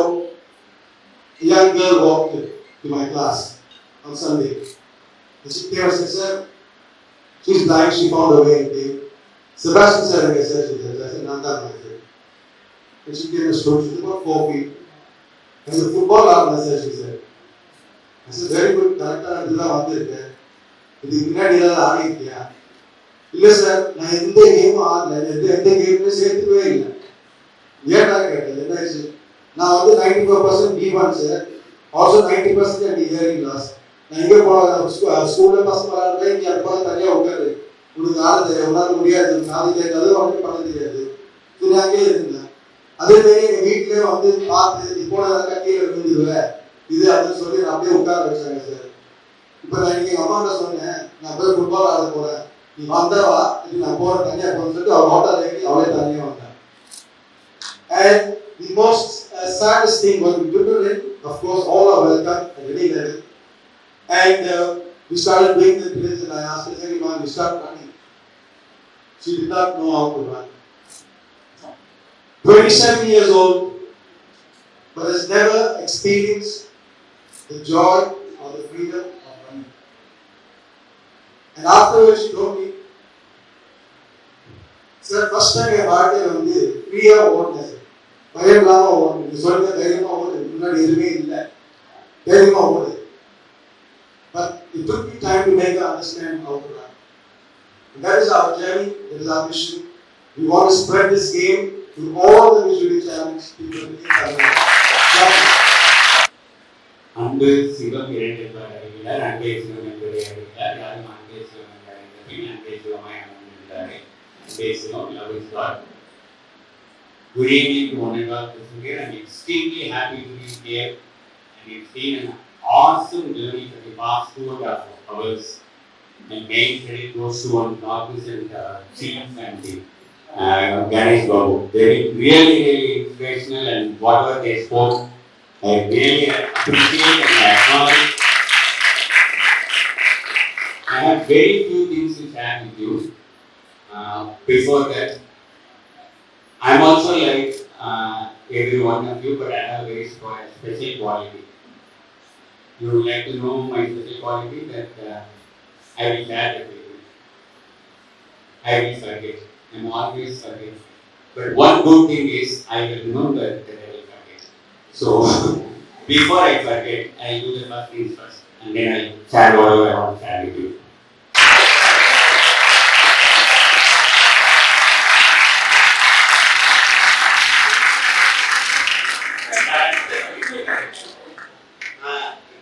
a young girl walked to my class on Sunday. And she came and said, "Sir, she's blind, she found her way and came. Sebastian sir, I said, I said, Nanda, I said." And she came and stood, she was about 4 feet. And the football arm, she said. I said, "Very good, correct, இதுக்கு முன்னாடி ஏதாவது ஆடிருக்கியா?" "இல்லை sir, நான் எந்த கேமும் ஆடல, எந்த கேம்லையும் சேர்த்துக்கவே இல்லை." "ஏன்டா?" கேட்டேன். "என்னாச்சு?" "நான் வந்து 94% B1 சார், ஆல்சோ 90% எனக்கு ஹியரிங் லாஸ். நான் இங்கே ஸ்கூலில் பசங்க விளாடுறேன், இங்கே அப்பா தனியாக உட்காரு, உனக்கு ஆட தெரியும், உன்னால முடியாது, காது கேட்காது, அவனுக்கு பண்ண தெரியாது." சரி, அங்கேயே இருந்தேன். அதே மாதிரி எங்கள் வீட்டிலே வந்து பார்த்து, "நீ போனதாக்கா கீழே விழுந்துருவேன் இது அப்படின்னு சொல்லி நான் அப்படியே உட்கார வச்சாங்க சார். இப்போ நான் இன்னைக்கு எங்கள் அம்மாட்ட சொன்னேன், "நான் போய் ஃபுட்பால் ஆட போகிறேன், நீ வந்தவா, இது நான் போகிறேன் தனியாக போகிறேன்னு" சொல்லிட்டு அவள் ஓட்டா இறங்கி அவளே தனியாக வந்தேன். And the most saddest thing was we took her in, of course, all are welcome at any level. And we started doing the drills and I asked her, "Hey, man, you start running." She did not know how to run. 27 years old, but has never experienced the joy or the freedom of running. And afterwards she told me, "Sir, first time என் வாழ்க்கையில் வந்து ஃப்ரீயாக ஓடினேன் sir, பயம் இல்லாமல் ஓடணும். நீ சொல்லுங்க தைரியமாக ஓடு, முன்னாடி எதுவுமே இல்லை, தைரியமாக ஓடு. But it took me time to make her understand how to run." And that is our journey, that is our mission. We want to spread this game to all the visually challenged people in Tamil Nadu. அன்பு சிவம் இரண்டிற்காக அறிவிலார், அன்பே சிவம் என்பதை அறிவிலார், யாரும் அன்பே சிவம் என்ற அறிந்தபின் அன்பே சிவமாய் அமர்ந்திருந்தாரே, அன்பே சிவம், love is God. Good evening to one and all present here. I'm extremely happy to be here, and it's been an awesome journey for the past 2.5 hours. And main credit goes to one Marcus and Chief family. Ganesh Babu. They've been really inspirational, and whatever they spoke, I really appreciate and acknowledge. I have very few things to share with you. Before that, I'm also like every one of you, but I have a very special quality. You would like to know my special quality that I will share with you. I will forget. I'm always forget. But one good thing is I will remember that I will forget. So before I forget, I do the first things first, and then I share whatever I want to share with you.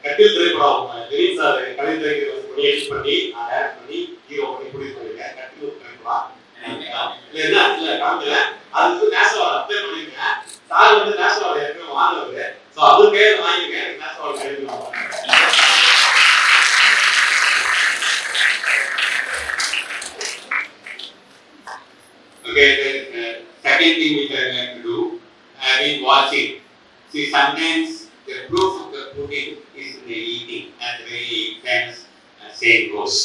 கட்டில் திரைப்படம் Dilip sir கலைஞர் edit பண்ணி direct பண்ணி hero பண்ணி produce பண்ணிருக்கேன். கட்டில் ஒரு திரைப்படம் இல்ல காமிக்கல, அது வந்து நேஷனல் அவார்டு அப்ளை பண்ணிருக்கேன். சார் வந்து நேஷனல் அவார்டு ஏற்கனவே வாங்கினவரு, ஸோ அதுக்கே வாங்கியிருக்கேன், எனக்கு நேஷனல் அவார்டு கிடைக்கும். Okay, the second thing which I like to do, I have been watching. See, sometimes the proof of the pudding is in the eating, as the very famous saying goes.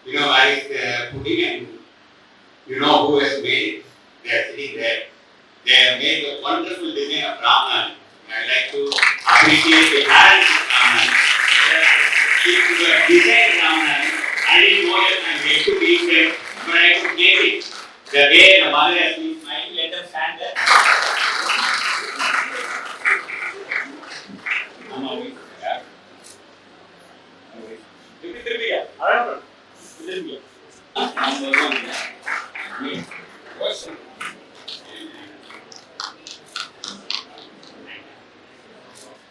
You know, where is the pudding and you know who has made it? They are sitting there. They have made a wonderful design of Ramnan. I like to appreciate the parents of Ramnan. If you have designed Ramnan, I didn't know that I'm going to be there, but I could get it. The way the mother has been smiling, let them stand there.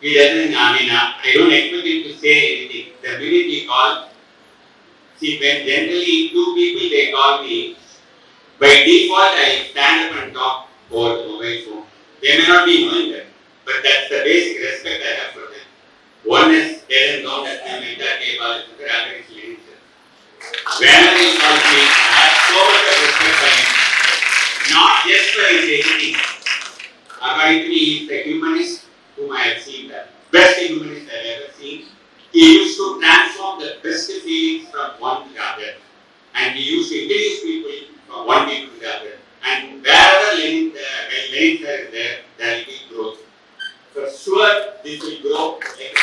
He doesn't, I don't expect him to say anything. The minute he called, see, when generally two people they call me, by default I stand up and talk over the mobile phone. They may not be knowing that, but that's the basic respect I have for them. One is Ellen Gaunt at my mentor, K. Balachandra, other is Lenin sir. Whenever he calls me, I have so much of respect for him. Not just for his editing. According to me, he is the humanist whom I have seen, the best humanist I have ever seen. He used to transform the best feelings from one to the other. And he used to introduce people from one people to the other. And wherever Lenin sir is there, there will be growth. For sure, this will grow like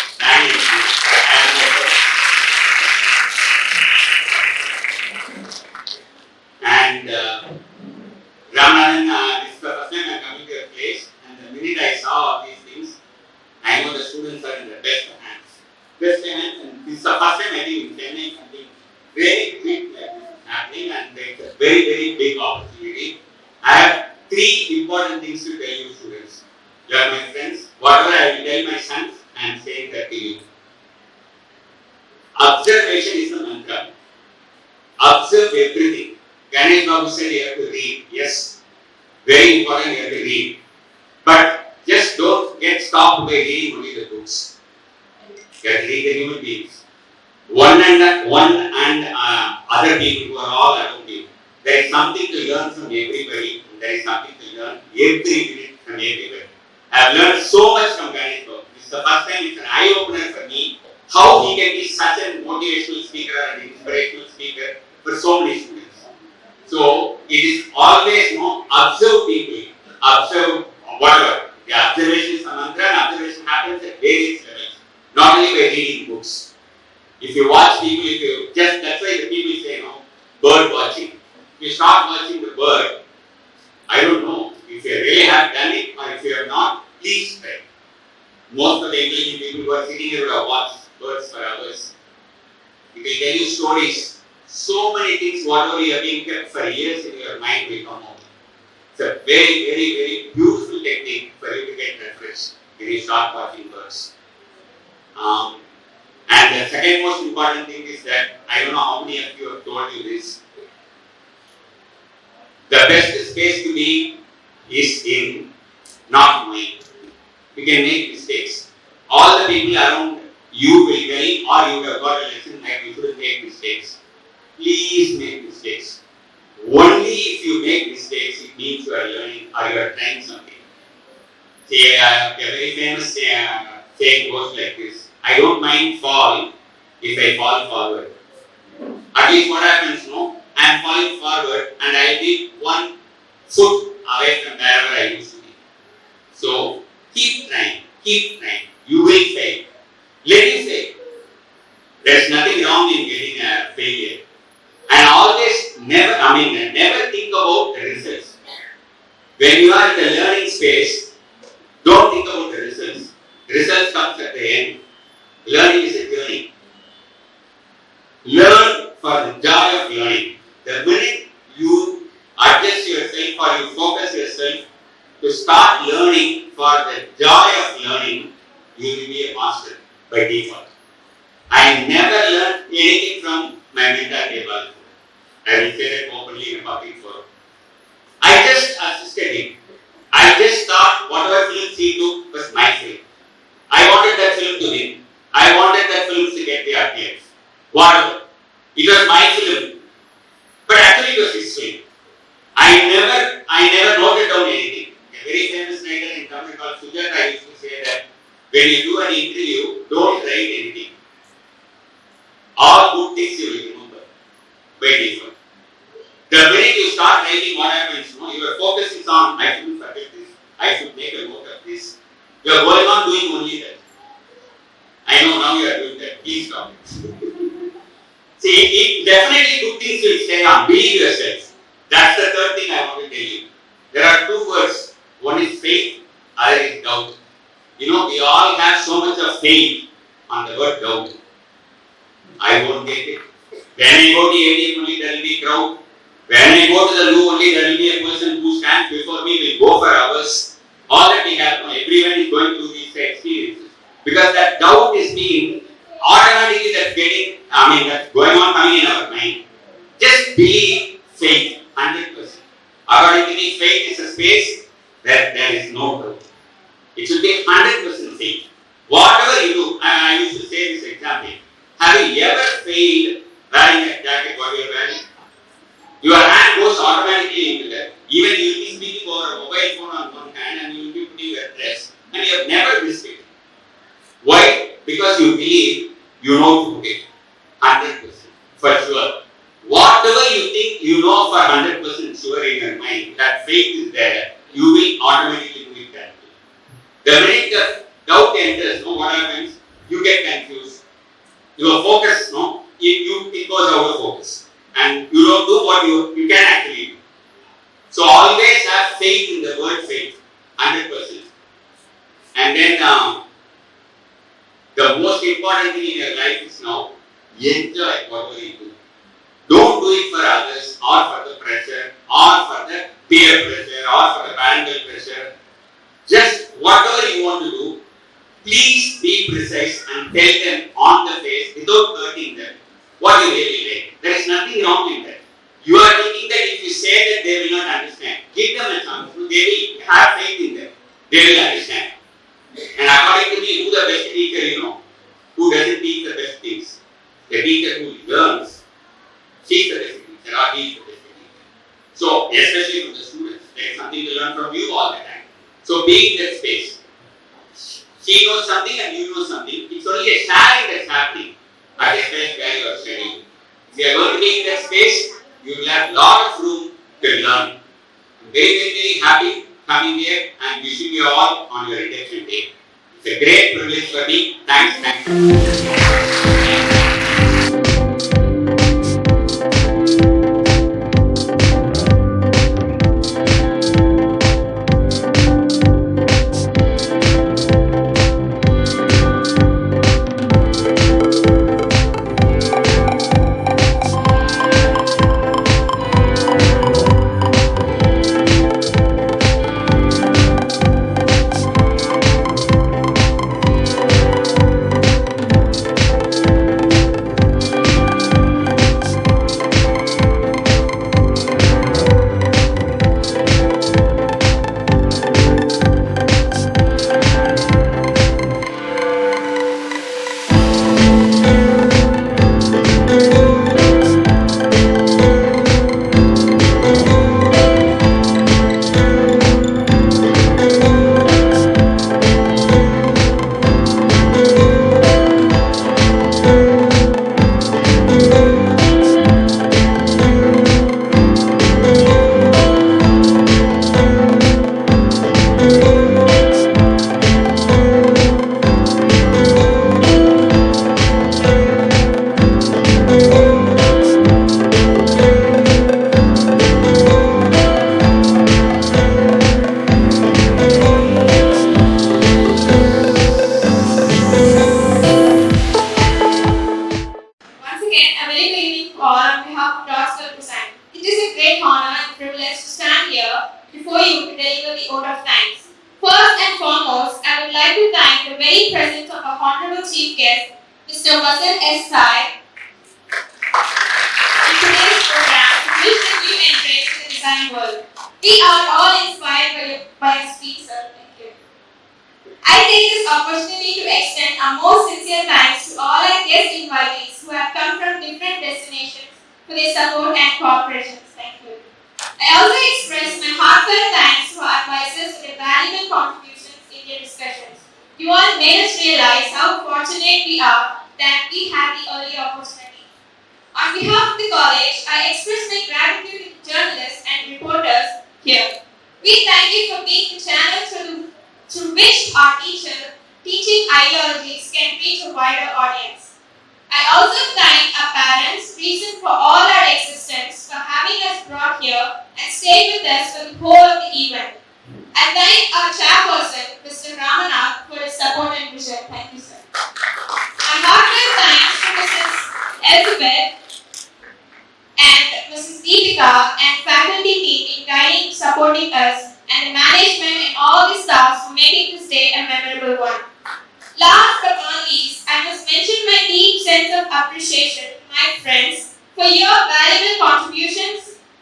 and Ramanathan, this is the first time I am coming to a place, and the minute I saw all these things, I know the students are in the best hands. Best hands, and this is the first time I think in Chennai something very big like this is happening, and it's a very, very big opportunity. I have 3 important things to tell you students. You are my friends. Whatever I will tell my sons, I am saying that to you. Observation is the mantra. Observe everything. Ganesh Babu said you have to read. Yes, very important you have to read. But just don't get stopped by reading only the books. You have to read the human beings. One and other people who are all around you. There is something to learn from everybody. There is something to learn every minute from everybody. I have learned so much from Ganesh Babu. This is the first time it's an eye-opener for me how he can be such a motivational speaker and inspirational speaker for so many students. So it is always observe people, observe whatever. The observation is a mantra, and observation happens at various levels, not only by reading books. If you watch people, that's why the people say bird watching. If you start watching the bird, I don't know if you really have done it or if you have not, please try. Most of the intelligent people who are sitting here would have watched birds for hours. It will tell you stories. So many things, whatever you have been kept for years in your mind will come out. It's a very, very, very beautiful technique for you to get refreshed when you start watching birds. And the second most important thing is that, I don't know how many of you have told you this, the best space to be is in not knowing. You can make mistakes. All the people around you will tell you, or you have got a lesson that you shouldn't make mistakes. Please make mistakes. Only if you make mistakes, it means you are learning or you are trying something. See, a very famous saying goes like this: I don't mind fall if I fall forward. At least what happens, I am falling forward and I will be 1 foot away from wherever I used to be. So keep trying, you will fail. Let it fail. There's nothing wrong in getting a failure. And always never think about the results. When you are in the learning space, don't think about the results. The results comes at the end. Learning is a journey. Learn for the joy of learning. The minute you adjust yourself or you focus yourself to start learning for the joy of learning, you will be a master by default. I never learned anything from my mentor K. Balachandra. I will say that openly in a public forum. I just assisted him. I just thought whatever films he took was my film. I wanted that film to win. I wanted that film to get the audience. Whatever. It was my film. But actually it was his film. I never noted down anything. A very famous writer in Tamil called Sujata used to say that when you do an interview, don't write anything. All good things you will remember by default. The minute you start writing what happens, your focus is on I shouldn't forget this, I should make a note of this. You are going on doing only that. I know now you are doing that. Please stop it. See, it definitely good things will stay on. Believe yourself. That's the third thing I want to tell you. There are 2 words. One is faith, other is doubt. We all have so much of faith on the word doubt. I won't get it. When I go to ATM only there will be crowd. When I go to the loo only there will be a person who stands before me will go for hours. All that we have, everyone is going through these experiences. Because that doubt is being automatically that's going on coming in our mind. Just believe faith, 100%. According to me, faith is a space where there is no doubt. It should be 100% faith. Whatever you do, and I used to say this example, have you ever failed wearing a jacket what you are wearing? Your hand goes automatically into that. Even you will be speaking over a mobile phone on one hand and you will be putting your dress and you have never missed it. Why? Because you believe you know to put it 100% for sure. Whatever you think you know for 100% sure in your mind, that faith is there, you will automatically do it that way. The minute the doubt enters, what happens? You get confused. Your focus, it goes out of focus. And you don't do what you can actually do. So always have faith in the word faith, 100%. And then the most important thing in your life is now, enjoy whatever you do. Don't do it for others or for the pressure or for the peer pressure or for the parental pressure. Just whatever you want to do, please be precise and tell them on the face without hurting them what you really like. There is nothing wrong in that. You are thinking that if you say that they will not understand. Give them a chance. They will have faith in them. They will understand. And according to me, who the best teacher you know? Who doesn't teach the best things? The teacher who learns. She's the best teacher or he is the best teacher. So, especially from the students, there is something to learn from you all the time. So, be in that space. She knows something and you know something. It's only a sharing that's happening at the space where you are studying. If you are going to be in that space, you will have a lot of room to learn. I'm very happy coming here and wishing you all on your induction day. It's a great privilege for me. Thanks.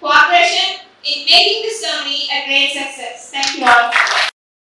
Cooperation in making this ceremony a great success. Thank you all.